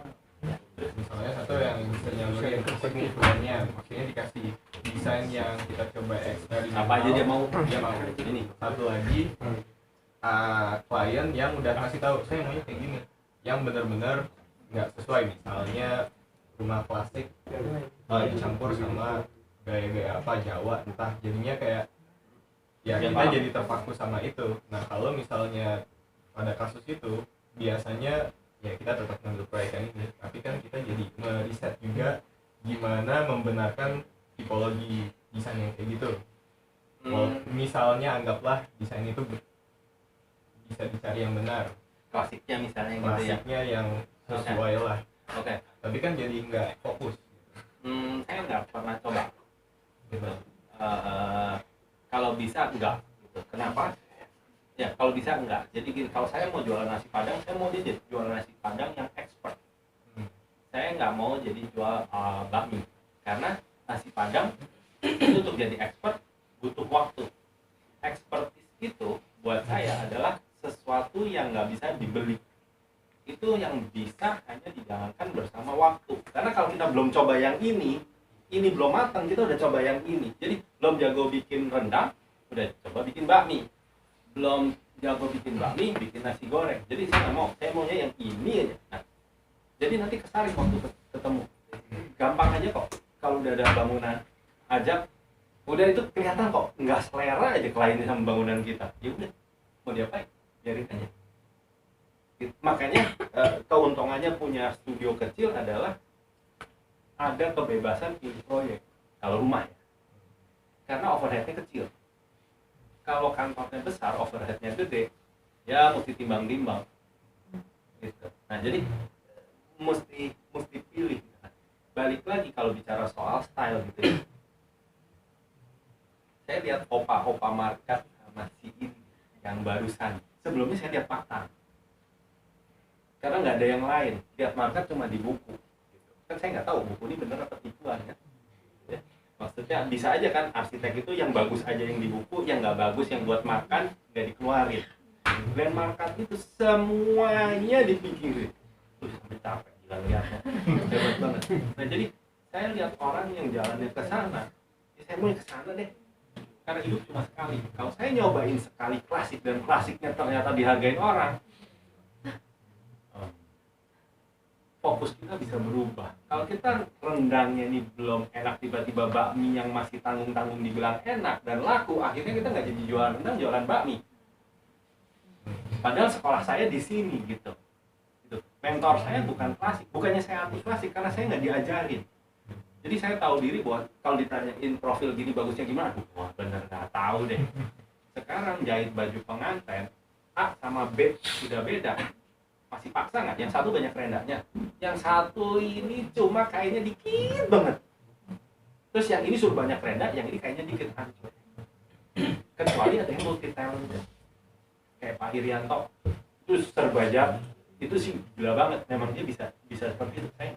Misalnya satu yang bisa nyalurin teknik kliennya, maksudnya dikasih desain yang kita coba eksperimen. Apa aja dia mau. Ini satu lagi klien yang udah kasih tahu saya maunya kayak gini, yang benar-benar nggak sesuai, misalnya rumah klasik dicampur sama gaya-gaya apa Jawa, entah, jadinya kayak ya kita jadi terpaku sama itu. Nah kalau misalnya pada kasus itu biasanya ya kita tetap ngambil proyek yang ini, tapi kan kita jadi meriset juga gimana membenarkan tipologi desain yang kayak gitu. Misalnya anggaplah desain itu bisa dicari yang benar, Klasiknya misalnya gitu ya. klasiknya yang sesuai lah. Oke. Tapi kan jadi nggak fokus. Saya nggak pernah coba gitu. Kalau bisa enggak gitu. Kenapa? Ya kalau bisa enggak. Jadi gini, kalau saya mau jualan nasi padang, saya mau jadi jualan nasi padang yang expert. Saya nggak mau jadi jual bakmi, karena nasi padang itu untuk jadi expert butuh waktu. Expertise itu buat saya adalah sesuatu yang nggak bisa dibeli. Itu yang bisa hanya dijalankan bersama waktu. Karena kalau kita belum coba yang ini belum matang, kita udah coba yang ini. Jadi belum jago bikin rendang, udah coba bikin bakmi. Belum jago bikin bakmi, bikin nasi goreng. Jadi saya nggak mau, saya maunya yang ini aja. Nah, jadi nanti kesaring waktu ketemu. Gampang aja kok. Kalau udah ada bangunan, ajak, udah itu kelihatan kok. Nggak selera aja kliennya sama bangunan kita. Ya udah, mau diapain? Biarin aja. Makanya keuntungannya punya studio kecil adalah ada kebebasan pilih proyek. Kalau rumah ya, karena overheadnya kecil. Kalau kantornya besar, overheadnya gede, ya mesti timbang-timbang. Gitu. Nah jadi mesti pilih. Balik lagi kalau bicara soal style gitu ya. Saya lihat opa market sama si ini yang barusan. Sebelumnya saya lihat Paktan. Karena nggak ada yang lain. Lihat market cuma di buku. Gitu. Kan saya nggak tahu buku ini bener apa tipuan kan. Ya. Maksudnya bisa aja kan arsitek itu yang bagus aja yang di buku, yang nggak bagus yang buat makan nggak dikeluarin. Grand market itu semuanya dipikirin. Tuh sampai capek gila lihatnya. Hebat banget. Nah jadi saya lihat orang yang jalannya ke sana, ya saya mau ke sana deh. Karena hidup cuma sekali. Kalau saya nyobain sekali klasik dan klasiknya ternyata dihargain orang, fokus kita bisa berubah. Kalau kita rendangnya ini belum enak, tiba-tiba bakmi yang masih tanggung-tanggung dibilang enak dan laku, akhirnya kita nggak jadi jualan rendang, jualan bakmi. Padahal sekolah saya di sini gitu. Mentor saya bukan klasik, bukannya saya hapus klasik karena saya nggak diajarin. Jadi saya tahu diri bahwa kalau ditanyain profil gini bagusnya gimana, wah bener nggak tahu deh. Sekarang jahit baju pengantin A sama B sudah beda. Masih paksa nggak? Yang satu banyak rendahnya, yang satu ini cuma kayaknya dikit banget. Terus yang ini suruh banyak rendah, yang ini kayaknya dikit hancur. Kecuali ada yang multi talent, kayak Pak Irianto, itu serbajak, itu sih gila banget. Memang dia bisa seperti itu. Saya.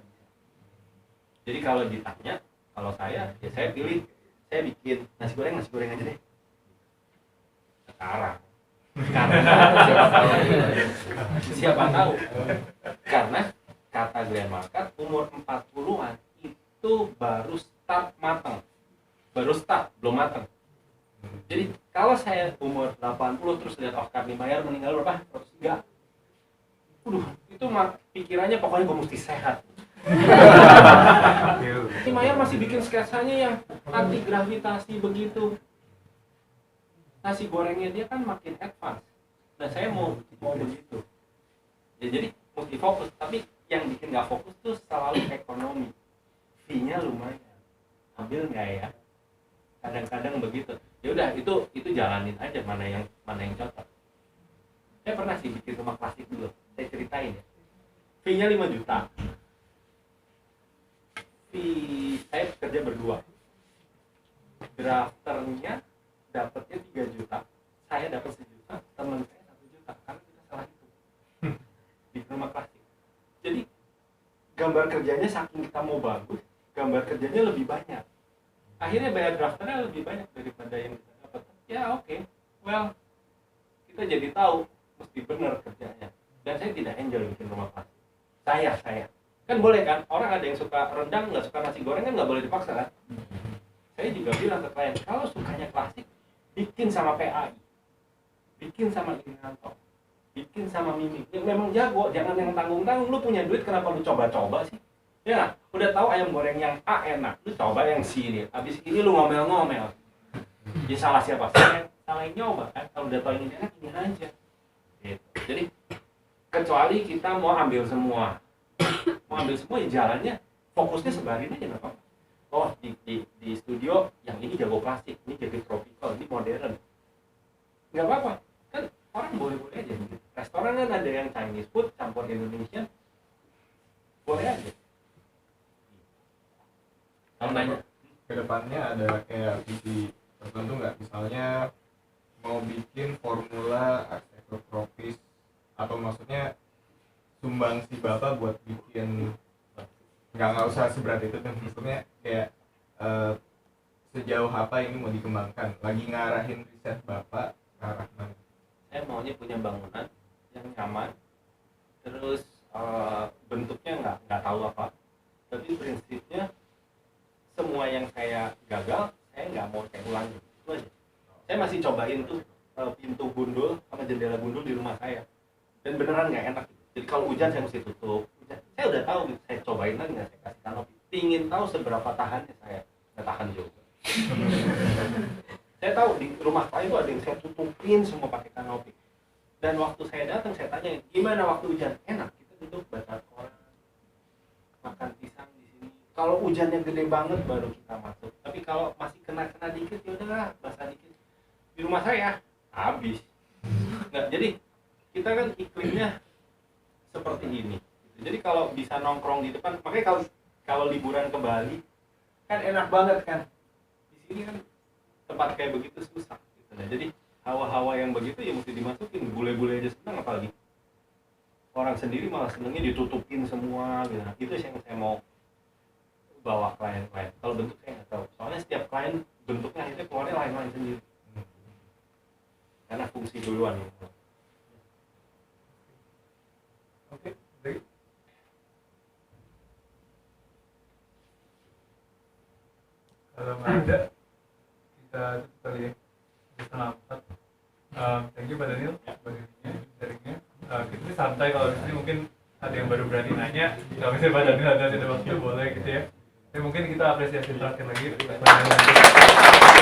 Jadi kalau ditanya, kalau saya, ya saya pilih, saya bikin nasi goreng aja deh. Sekarang. Karena siapa tahu karena kata Grand Market umur 40-an itu baru start matang, belum matang. Jadi kalau saya umur 80 terus lihat Oscar Niemeyer meninggal berapa? 103. Itu pikirannya pokoknya gue mesti sehat. Niemeyer masih bikin sketsanya yang anti gravitasi begitu. Nasi gorengnya dia kan makin advance. Nah saya mau begitu. Ya, jadi mesti fokus. Tapi yang bikin nggak fokus tuh selalu ekonomi. Fee-nya lumayan. Ambil nggak ya? Kadang-kadang begitu. Ya udah itu jalanin aja mana yang cocok. Saya pernah sih bikin rumah klasik dulu. Saya ceritain ya. Fee-nya 5 juta. Fee saya kerja berdua. Drafternya dapatnya 3 juta, saya dapat 1 juta, teman saya 1 juta, karena kita salah itu di rumah klasik. Jadi gambar kerjanya saking kita mau bagus, gambar kerjanya lebih banyak. Akhirnya bayar drafternya lebih banyak daripada yang kita dapat. Ya oke. Well, kita jadi tahu mesti benar kerjanya. Dan saya tidak enjoy bikin rumah klasik. Saya kan boleh kan, orang ada yang suka rendang, nggak suka nasi goreng kan nggak boleh dipaksa kan. Saya juga bilang ke klien, kalau sukanya klasik, bikin sama PAI, bikin sama Irianto, bikin sama Mimi yang memang jago. Jangan yang tanggung-tanggung. Lu punya duit kenapa lu coba-coba sih? Ya, udah tahu ayam goreng yang A enak, lu coba yang C ini. Abis ini lu ngomel-ngomel. Ya salah siapa? Salah yang nyoba kan. Kalau udah tahu ini enak, ini aja. Gitu. Jadi kecuali kita mau ambil semua ya jalannya fokusnya sebarin aja nggak apa-apa. Oh di studio yang ini jago klasik, ini jadi tropical, ini modern. Nggak apa-apa, kan orang boleh-boleh aja. Restoran kan ada yang Chinese food campur Indonesian, boleh aja. kedepannya ada kayak visi tertentu nggak, misalnya mau bikin formula arsitektur tropis, atau maksudnya sumbang si bapak buat bikin, nggak usah seberat itu kan, maksudnya kayak sejauh apa ini mau dikembangkan, lagi ngarahin riset bapak ke arah mana? Saya maunya punya bangunan yang nyaman, terus bentuknya nggak tahu apa, tapi prinsipnya semua yang saya gagal saya nggak mau saya ulangi, itu aja. Saya masih cobain tuh pintu gundul sama jendela gundul di rumah saya, dan beneran nggak enak. Jadi kalau hujan saya mesti tutup. Saya udah tahu gitu, saya cobain lagi nggak, saya kasih kanopi. Pingin tahu seberapa tahannya, saya nggak tahan juga. Saya tahu di rumah saya itu ada yang saya tutupin semua pakai kanopi. Dan waktu saya datang saya tanya, gimana waktu hujan? Enak, kita duduk baca koran, makan pisang di sini. Kalau hujannya gede banget baru kita masuk. Tapi kalau masih kena dikit ya udahlah, basah dikit. Di rumah saya habis. Nggak, jadi kita kan iklimnya seperti ini. Jadi kalau bisa nongkrong di depan, makanya kalau liburan ke Bali kan enak banget kan. Di sini kan tempat kayak begitu susah. Gitu. Nah, jadi hawa-hawa yang begitu ya mesti dimasukin. Bule-bule aja senang, apalagi orang sendiri malah senengnya ditutupin semua. Gitu. Nah, itu yang saya mau bawa klien-klien. Kalau bentuk saya nggak tahu. Soalnya setiap klien bentuknya akhirnya keluarnya lain-lain sendiri. Karena fungsi duluan. Gitu. Oke, baik. Kalau nggak ada, kita tutup kali ya. Setengah 4. Thank you Pak Daniel buat ininya, sharingnya. Kita santai kalau di sini mungkin ada yang baru berani nanya. Kalau misalnya Pak Daniel ada waktu boleh gitu ya. Tapi mungkin kita apresiasi terakhir lagi Pak Daniel.